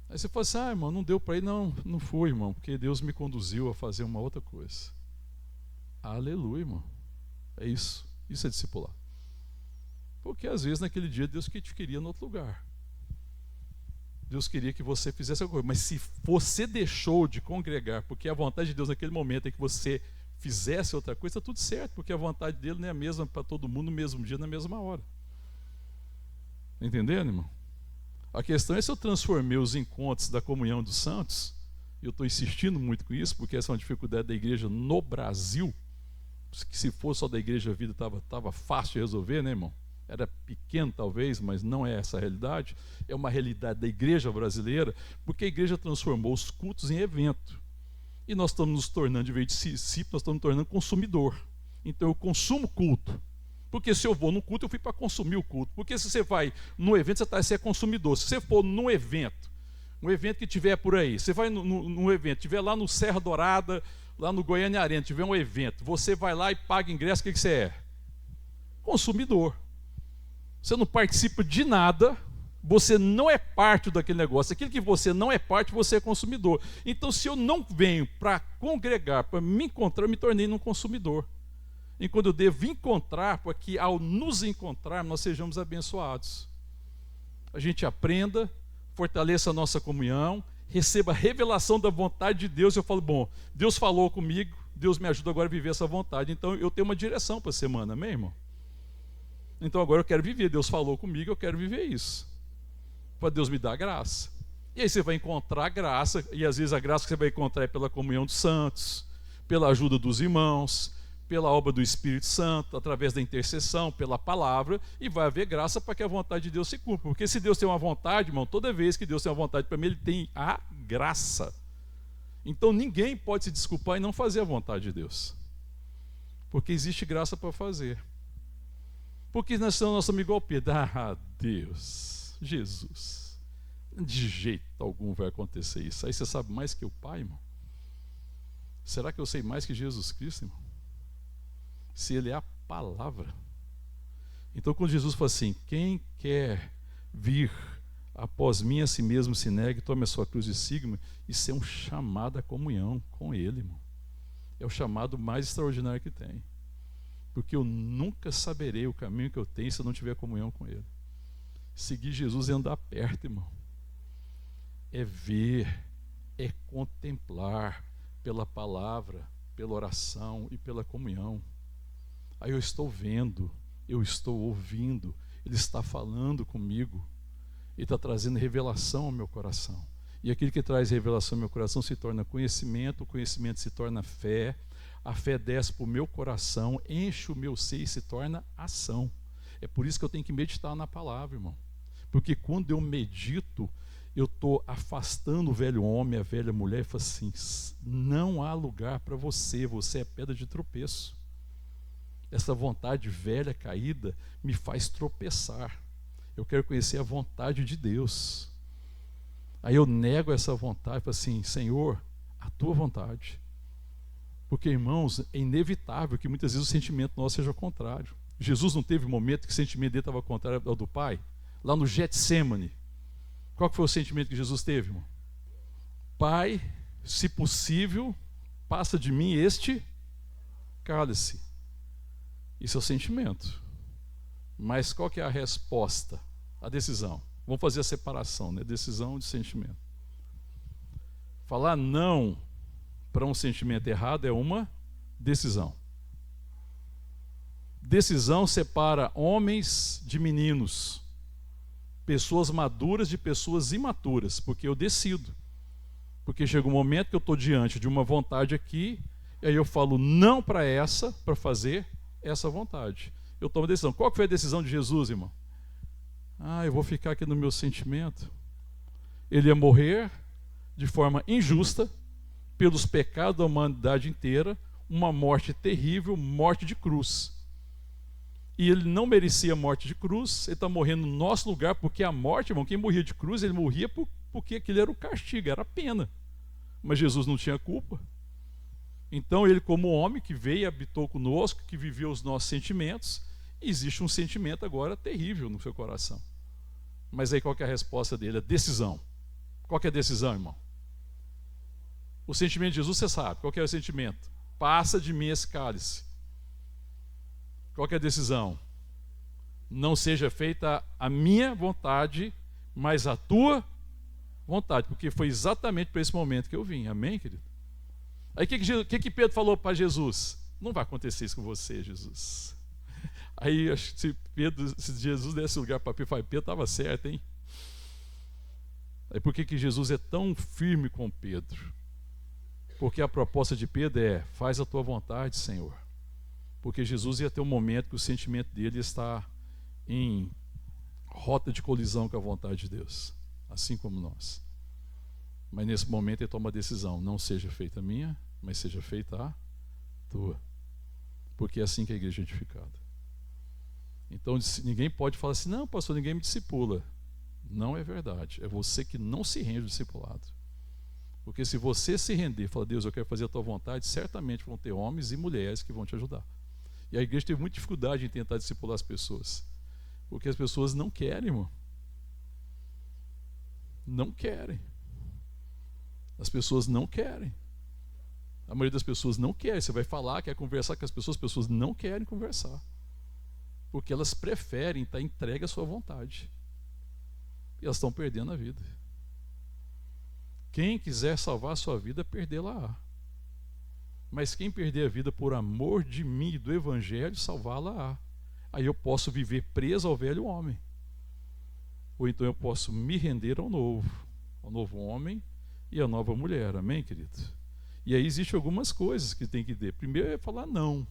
Aí você fala assim, irmão, não deu para ir, não fui, irmão, porque Deus me conduziu a fazer uma outra coisa. Aleluia, irmão. É isso. Isso é discipular. Porque às vezes naquele dia Deus que te queria em outro lugar. Deus queria que você fizesse alguma coisa. Mas se você deixou de congregar, porque a vontade de Deus naquele momento é que você fizesse outra coisa, está tudo certo, porque a vontade dele não é a mesma para todo mundo no mesmo dia, na mesma hora. Entendendo, irmão? A questão é se eu transformei os encontros da comunhão dos santos, e eu estou insistindo muito com isso, porque essa é uma dificuldade da igreja no Brasil, que se fosse só da igreja a vida estava fácil de resolver, né, irmão? Era pequeno talvez, mas não é essa a realidade. É uma realidade da igreja brasileira, porque a igreja transformou os cultos em evento. E nós estamos nos tornando, de vez de discípulo, nós estamos nos tornando consumidor. Então eu consumo culto. Porque se eu vou no culto, eu fui para consumir o culto. Porque se você vai no evento, você é consumidor. Se você for num evento, um evento que tiver por aí, você vai num evento, tiver lá no Serra Dourada, lá no Goiânia Arena, tiver um evento, você vai lá e paga ingresso, o que você é? Consumidor. Você não participa de nada, você não é parte daquele negócio. Aquilo que você não é parte, você é consumidor. Então, se eu não venho para congregar, para me encontrar, eu me tornei um consumidor. E quando eu devo encontrar, para que ao nos encontrar, nós sejamos abençoados. A gente aprenda, fortaleça a nossa comunhão, receba a revelação da vontade de Deus. Eu falo, bom, Deus falou comigo, Deus me ajuda agora a viver essa vontade. Então, eu tenho uma direção para a semana, amém, irmão? Então agora eu quero viver, Deus falou comigo, eu quero viver isso. Para Deus me dar graça. E aí você vai encontrar graça, e às vezes a graça que você vai encontrar é pela comunhão dos santos, pela ajuda dos irmãos, pela obra do Espírito Santo, através da intercessão, pela palavra, e vai haver graça para que a vontade de Deus se cumpra. Porque se Deus tem uma vontade, irmão, toda vez que Deus tem uma vontade para mim, Ele tem a graça. Então ninguém pode se desculpar e não fazer a vontade de Deus. Porque existe graça para fazer. Porque nós somos igual ao Pedro. Ah, Deus, Jesus, de jeito algum vai acontecer isso. Aí você sabe mais que o Pai, irmão? Será que eu sei mais que Jesus Cristo, irmão? Se Ele é a palavra. Então quando Jesus fala assim, quem quer vir após mim, a si mesmo se negue, tome a sua cruz e siga-me, isso é um chamado à comunhão com Ele, irmão. É o chamado mais extraordinário que tem. Porque eu nunca saberei o caminho que eu tenho se eu não tiver comunhão com Ele. Seguir Jesus é andar perto, irmão. É ver, é contemplar pela palavra, pela oração e pela comunhão. Aí eu estou vendo, eu estou ouvindo, Ele está falando comigo, Ele está trazendo revelação ao meu coração. E aquilo que traz revelação ao meu coração se torna conhecimento, o conhecimento se torna fé, a fé desce para o meu coração, enche o meu ser e se torna ação. É por isso que eu tenho que meditar na palavra, irmão. Porque quando eu medito, eu estou afastando o velho homem, a velha mulher, e falo assim, não há lugar para você, você é pedra de tropeço. Essa vontade velha, caída, me faz tropeçar. Eu quero conhecer a vontade de Deus. Aí eu nego essa vontade, falo assim, Senhor, a tua vontade. Porque, irmãos, é inevitável que muitas vezes o sentimento nosso seja o contrário. Jesus não teve um momento que o sentimento dele estava contrário ao do Pai? Lá no Getsêmani. Qual que foi o sentimento que Jesus teve, irmão? Pai, se possível, passa de mim este cálice. Isso é o sentimento. Mas qual que é a resposta? A decisão. Vamos fazer a separação, né? Decisão de sentimento. Falar não para um sentimento errado é uma decisão. Decisão separa homens de meninos, pessoas maduras de pessoas imaturas, porque eu decido. Porque chega um momento que eu estou diante de uma vontade aqui, e aí eu falo não para fazer essa vontade. Eu tomo a decisão. Qual que foi a decisão de Jesus, irmão? Eu vou ficar aqui no meu sentimento. Ele ia morrer de forma injusta, pelos pecados da humanidade inteira, uma morte terrível, morte de cruz. E ele não merecia a morte de cruz, ele está morrendo no nosso lugar, porque a morte, irmão, quem morria de cruz, ele morria porque aquilo era o castigo, era a pena. Mas Jesus não tinha culpa. Então ele, como homem que veio e habitou conosco, que viveu os nossos sentimentos, existe um sentimento agora terrível no seu coração. Mas aí qual que é a resposta dele? A decisão. Qual que é a decisão, irmão? O sentimento de Jesus, você sabe. Qual que é o sentimento? Passa de mim esse cálice. Qual que é a decisão? Não seja feita a minha vontade, mas a tua vontade, porque foi exatamente para esse momento que eu vim. Amém, querido? Aí o que Pedro falou para Jesus? Não vai acontecer isso com você, Jesus. Aí se Jesus desse lugar para Pedro, Pedro estava certo, hein? Aí por que Jesus é tão firme com Pedro? Porque a proposta de Pedro é: faz a tua vontade, Senhor. Porque Jesus ia ter um momento que o sentimento dele está em rota de colisão com a vontade de Deus, assim como nós. Mas nesse momento ele toma a decisão: não seja feita a minha, mas seja feita a tua. Porque é assim que a igreja é edificada. Então ninguém pode falar assim: não, pastor, ninguém me discipula. Não é verdade. É você que não se rende ao discipulado. Porque se você se render e falar: Deus, eu quero fazer a tua vontade, certamente vão ter homens e mulheres que vão te ajudar. E a igreja teve muita dificuldade em tentar discipular as pessoas, porque as pessoas não querem, irmão. Não querem. As pessoas não querem. A maioria das pessoas não quer. Você vai falar, quer conversar com as pessoas não querem conversar. Porque elas preferem estar entregue à sua vontade. E elas estão perdendo a vida. Quem quiser salvar a sua vida, perdê-la-á. Mas quem perder a vida por amor de mim e do Evangelho, salvá-la-á. Aí eu posso viver preso ao velho homem. Ou então eu posso me render ao novo homem e à nova mulher. Amém, querido? E aí existem algumas coisas que tem que ter. Primeiro é falar não.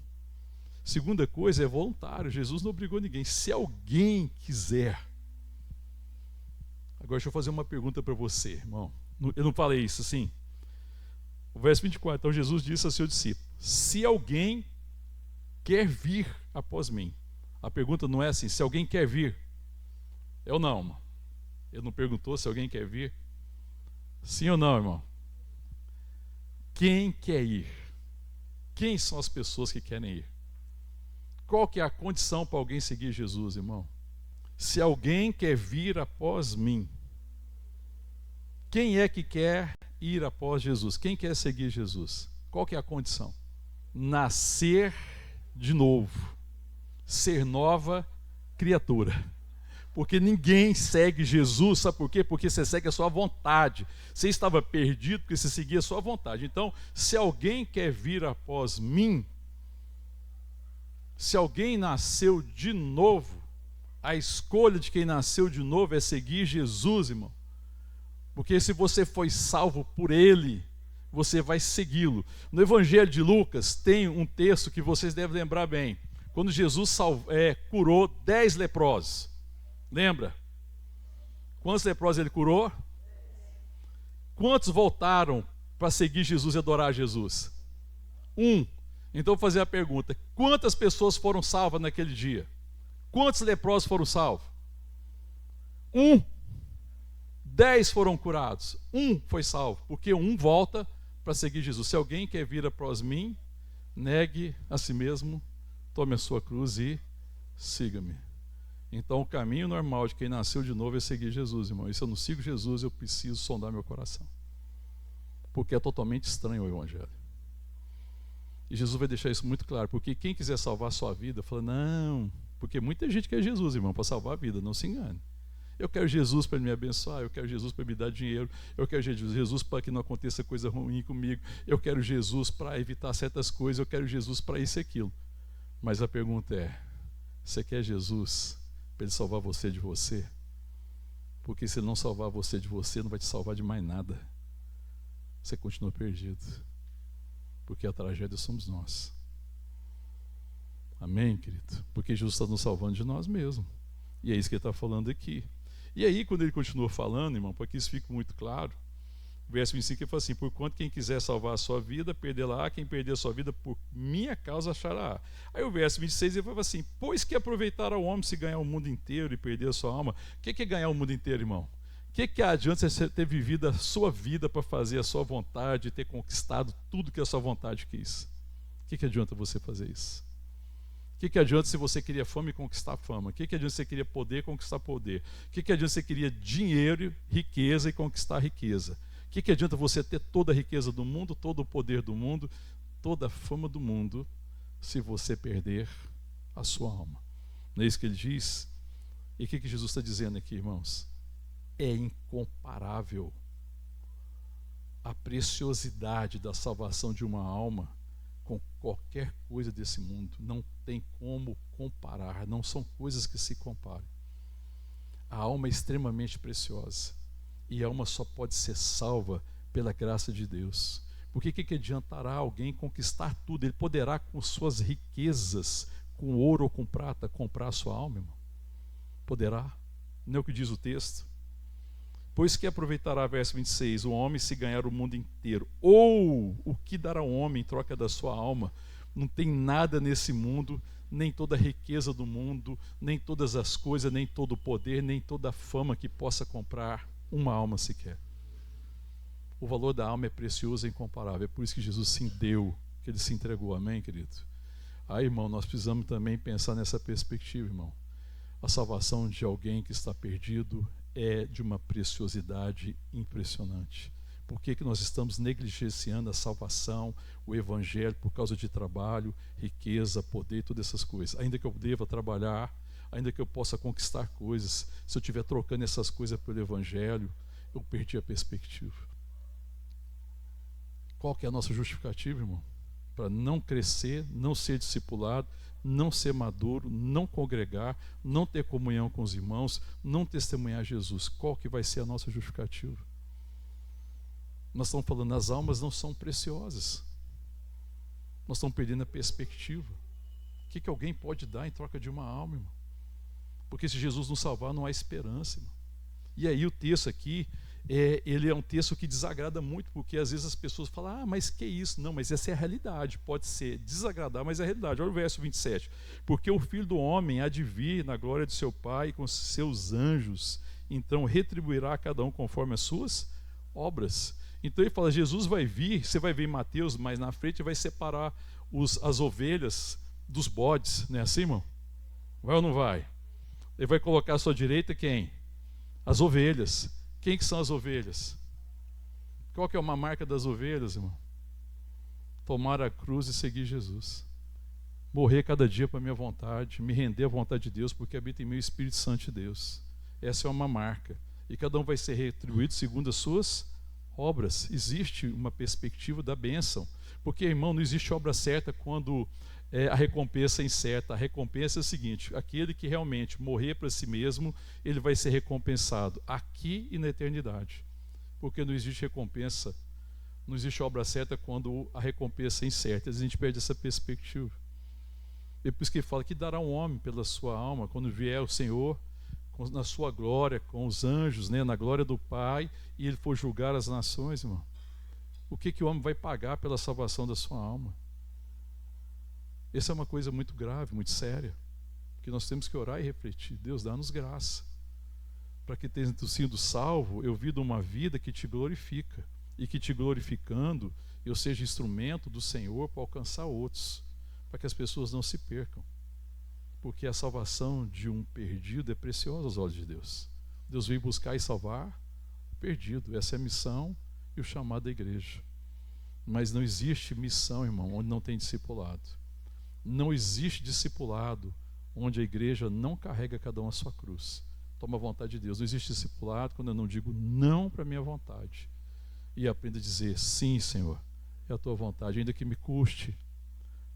Segunda coisa é voluntário. Jesus não obrigou ninguém. Se alguém quiser. Agora deixa eu fazer uma pergunta para você, irmão. Eu não falei isso assim? O verso 24. Então Jesus disse a seu discípulo: se alguém quer vir após mim. A pergunta não é assim: se alguém quer vir. É ou não, irmão? Ele não perguntou se alguém quer vir? Sim ou não, irmão? Quem quer ir? Quem são as pessoas que querem ir? Qual que é a condição para alguém seguir Jesus, irmão? Se alguém quer vir após mim. Quem é que quer ir após Jesus? Quem quer seguir Jesus? Qual que é a condição? Nascer de novo. Ser nova criatura. Porque ninguém segue Jesus, sabe por quê? Porque você segue a sua vontade. Você estava perdido porque você seguia a sua vontade. Então, se alguém quer vir após mim, se alguém nasceu de novo, a escolha de quem nasceu de novo é seguir Jesus, irmão. Porque se você foi salvo por Ele, você vai segui-lo. No Evangelho de Lucas tem um texto que vocês devem lembrar bem. Quando Jesus curou 10 leprosos. Lembra? Quantos leprosos ele curou? Quantos voltaram para seguir Jesus e adorar Jesus? 1. Então vou fazer a pergunta: quantas pessoas foram salvas naquele dia? Quantos leprosos foram salvos? 1. 10 foram curados. 1 foi salvo, porque 1 volta para seguir Jesus. Se alguém quer vir após mim, negue a si mesmo, tome a sua cruz e siga-me. Então o caminho normal de quem nasceu de novo é seguir Jesus, irmão. E se eu não sigo Jesus, eu preciso sondar meu coração. Porque é totalmente estranho o Evangelho. E Jesus vai deixar isso muito claro. Porque quem quiser salvar a sua vida, fala: não. Porque muita gente quer Jesus, irmão, para salvar a vida. Não se engane. Eu quero Jesus para me abençoar, eu quero Jesus para me dar dinheiro, eu quero Jesus para que não aconteça coisa ruim comigo, eu quero Jesus para evitar certas coisas, eu quero Jesus para isso e aquilo. Mas a pergunta é: você quer Jesus para Ele salvar você de você? Porque se Ele não salvar você de você, não vai te salvar de mais nada. Você continua perdido. Porque a tragédia somos nós. Amém, querido? Porque Jesus está nos salvando de nós mesmos. E é isso que Ele está falando aqui. E aí, quando Ele continua falando, irmão, para que isso fique muito claro, o verso 25 ele fala assim: porquanto quem quiser salvar a sua vida, perdê-la-á, quem perder a sua vida por minha causa achará. Aí o verso 26 ele fala assim: pois que aproveitará o homem se ganhar o mundo inteiro e perder a sua alma? O que é ganhar o mundo inteiro, irmão? O que adianta você ter vivido a sua vida para fazer a sua vontade e ter conquistado tudo que a sua vontade quis? O que adianta você fazer isso? O que adianta se você queria fama e conquistar fama? O que adianta se você queria poder e conquistar poder? O que adianta se você queria dinheiro, riqueza e conquistar riqueza? O que adianta você ter toda a riqueza do mundo, todo o poder do mundo, toda a fama do mundo, se você perder a sua alma. Não é isso que ele diz? E o que Jesus está dizendo aqui, irmãos? É incomparável a preciosidade da salvação de uma alma com qualquer coisa desse mundo. Não tem como comparar, não são coisas que se comparam. A alma é extremamente preciosa e a alma só pode ser salva pela graça de Deus. Porque que adiantará alguém conquistar tudo? Ele poderá com suas riquezas, com ouro ou com prata, comprar a sua alma, irmão? Poderá? Não é o que diz o texto? Pois que aproveitará, verso 26, o homem se ganhar o mundo inteiro? Ou o que dará o homem em troca da sua alma? Não tem nada nesse mundo, nem toda a riqueza do mundo, nem todas as coisas, nem todo o poder, nem toda a fama que possa comprar uma alma sequer. O valor da alma é precioso e incomparável. É por isso que Jesus se deu, que ele se entregou. Amém, querido? Aí, irmão, nós precisamos também pensar nessa perspectiva, irmão. A salvação de alguém que está perdido é de uma preciosidade impressionante. Por que nós estamos negligenciando a salvação, o evangelho, por causa de trabalho, riqueza, poder, todas essas coisas? Ainda que eu deva trabalhar, ainda que eu possa conquistar coisas, se eu estiver trocando essas coisas pelo evangelho, eu perdi a perspectiva. Qual que é a nossa justificativa, irmão? Para não crescer, não ser discipulado, não ser maduro, não congregar, não ter comunhão com os irmãos, não testemunhar Jesus. Qual que vai ser a nossa justificativa? Nós estamos falando, as almas não são preciosas. Nós estamos perdendo a perspectiva. O que alguém pode dar em troca de uma alma, irmão? Porque se Jesus nos salvar, não há esperança, irmão. E aí o texto aqui, ele é um texto que desagrada muito, porque às vezes as pessoas falam, mas que isso? Não, mas essa é a realidade. Pode ser desagradar, mas é a realidade. Olha o verso 27. Porque o Filho do Homem há de vir na glória de seu Pai com seus anjos, então retribuirá a cada um conforme as suas obras. Então ele fala, Jesus vai vir, você vai ver em Mateus, mas na frente vai separar as ovelhas dos bodes, não é assim, irmão? Vai ou não vai? Ele vai colocar à sua direita quem? As ovelhas. Quem que são as ovelhas? Qual que é uma marca das ovelhas, irmão? Tomar a cruz e seguir Jesus. Morrer cada dia para a minha vontade, me render à vontade de Deus, porque habita em mim o Espírito Santo de Deus. Essa é uma marca. E cada um vai ser retribuído segundo as suas obras. Existe uma perspectiva da bênção. Porque, irmão, não existe obra certa quando a recompensa é incerta. A recompensa é o seguinte: aquele que realmente morrer para si mesmo, ele vai ser recompensado aqui e na eternidade. Porque não existe recompensa, não existe obra certa quando a recompensa é incerta. A gente perde essa perspectiva. É por isso que ele fala que dará um homem pela sua alma quando vier o Senhor na sua glória, com os anjos, né, na glória do Pai, e ele for julgar as nações, irmão. O que o homem vai pagar pela salvação da sua alma? Essa é uma coisa muito grave, muito séria, que nós temos que orar e refletir. Deus, dá-nos graça, para que tendo sido salvo, eu viva uma vida que te glorifica, e que te glorificando, eu seja instrumento do Senhor para alcançar outros, para que as pessoas não se percam, porque a salvação de um perdido é preciosa aos olhos de Deus. Deus veio buscar e salvar o perdido. Essa é a missão e o chamado da igreja. Mas não existe missão, irmão, onde não tem discipulado. Não existe discipulado onde a igreja não carrega cada um a sua cruz. Toma a vontade de Deus. Não existe discipulado quando eu não digo não para a minha vontade. E aprendo a dizer, sim, Senhor, é a tua vontade, ainda que me custe,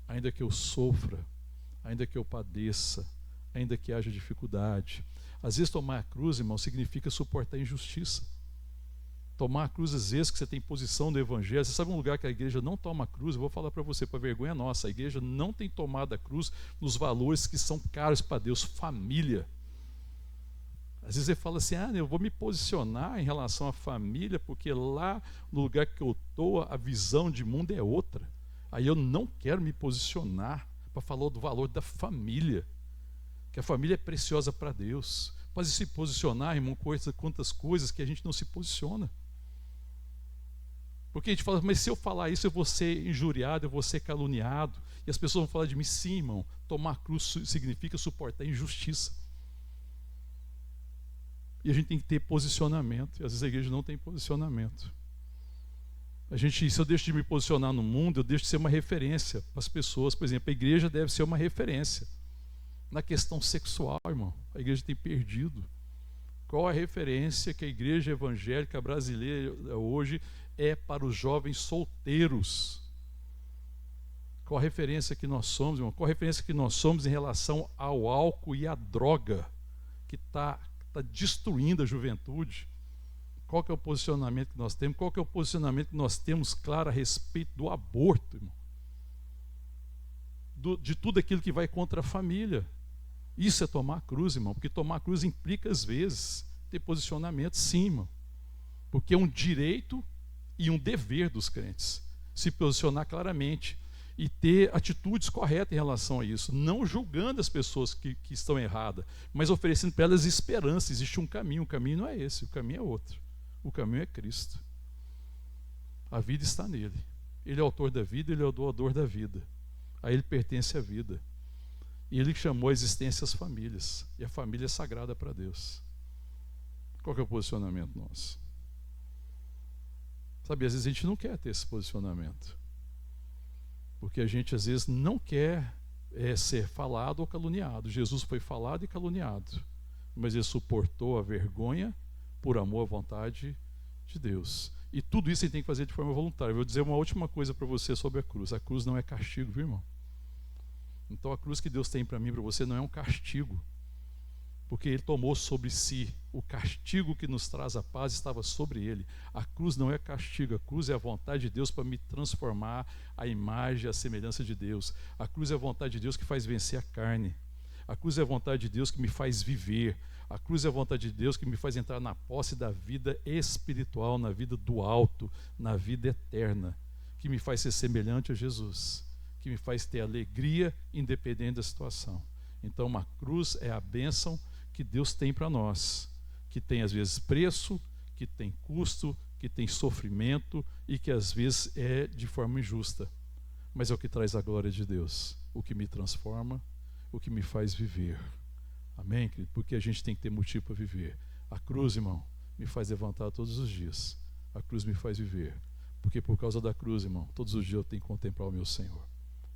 ainda que eu sofra, ainda que eu padeça, ainda que haja dificuldade. Às vezes tomar a cruz, irmão, significa suportar a injustiça. Tomar a cruz, às vezes, que você tem posição no evangelho. Você sabe um lugar que a igreja não toma a cruz? Eu vou falar para você, para vergonha nossa, a igreja não tem tomado a cruz nos valores que são caros para Deus. Família. Às vezes você fala assim, eu vou me posicionar em relação à família, porque lá no lugar que eu estou, a visão de mundo é outra. Aí eu não quero me posicionar para falar do valor da família, que a família é preciosa para Deus. Pode se posicionar, irmão, quantas coisas que a gente não se posiciona. Porque a gente fala, mas se eu falar isso, eu vou ser injuriado, eu vou ser caluniado. E as pessoas vão falar de mim, sim, irmão, tomar cruz significa suportar a injustiça. E a gente tem que ter posicionamento. E às vezes a igreja não tem posicionamento. Se eu deixo de me posicionar no mundo, eu deixo de ser uma referência para as pessoas. Por exemplo, a igreja deve ser uma referência. Na questão sexual, irmão, a igreja tem perdido. Qual a referência que a igreja evangélica brasileira hoje é para os jovens solteiros? Qual a referência que nós somos, irmão? Qual a referência que nós somos em relação ao álcool e à droga que está destruindo a juventude? Qual que é o posicionamento que nós temos? Qual que é o posicionamento que nós temos claro a respeito do aborto, irmão? De tudo aquilo que vai contra a família. Isso é tomar a cruz, irmão, porque tomar a cruz implica, às vezes, ter posicionamento, sim, irmão. Porque é um direito e um dever dos crentes se posicionar claramente e ter atitudes corretas em relação a isso, não julgando as pessoas que estão erradas, mas oferecendo para elas esperança. Existe um caminho, o caminho não é esse, o caminho é outro. O caminho é Cristo. A vida está nele. Ele é o autor da vida, ele é o doador da vida. A ele pertence a vida. E ele chamou a existência as famílias. E a família é sagrada para Deus. Qual que é o posicionamento nosso? Sabe, às vezes a gente não quer ter esse posicionamento. Porque a gente às vezes não quer ser falado ou caluniado. Jesus foi falado e caluniado. Mas ele suportou a vergonha por amor à vontade de Deus. E tudo isso a gente tem que fazer de forma voluntária. Eu vou dizer uma última coisa para você sobre a cruz. A cruz não é castigo, viu, irmão? Então a cruz que Deus tem para mim e para você não é um castigo, porque Ele tomou sobre si o castigo que nos traz a paz, estava sobre Ele. A cruz não é castigo, a cruz é a vontade de Deus para me transformar à imagem, à semelhança de Deus. A cruz é a vontade de Deus que faz vencer a carne. A cruz é a vontade de Deus que me faz viver. A cruz é a vontade de Deus que me faz entrar na posse da vida espiritual, na vida do alto, na vida eterna, que me faz ser semelhante a Jesus, que me faz ter alegria independente da situação. Então uma cruz é a bênção que Deus tem para nós, que tem às vezes preço, que tem custo, que tem sofrimento e que às vezes é de forma injusta, mas é o que traz a glória de Deus, o que me transforma, o que me faz viver. Amém, querido? Porque a gente tem que ter motivo para viver. A cruz, irmão, me faz levantar todos os dias. A cruz me faz viver. Porque por causa da cruz, irmão, todos os dias eu tenho que contemplar o meu Senhor.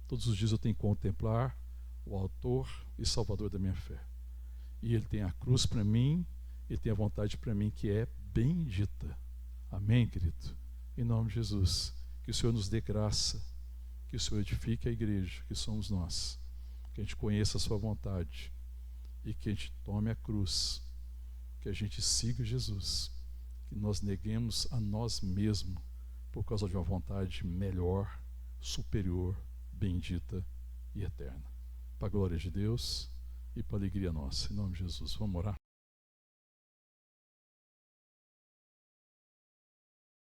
Todos os dias eu tenho que contemplar o autor e salvador da minha fé. E Ele tem a cruz para mim, Ele tem a vontade para mim que é bendita. Amém, querido? Em nome de Jesus, que o Senhor nos dê graça, que o Senhor edifique a igreja, que somos nós, que a gente conheça a sua vontade e que a gente tome a cruz, que a gente siga Jesus, que nós neguemos a nós mesmos por causa de uma vontade melhor, superior, bendita e eterna. Para a glória de Deus e para a alegria nossa. Em nome de Jesus. Vamos orar?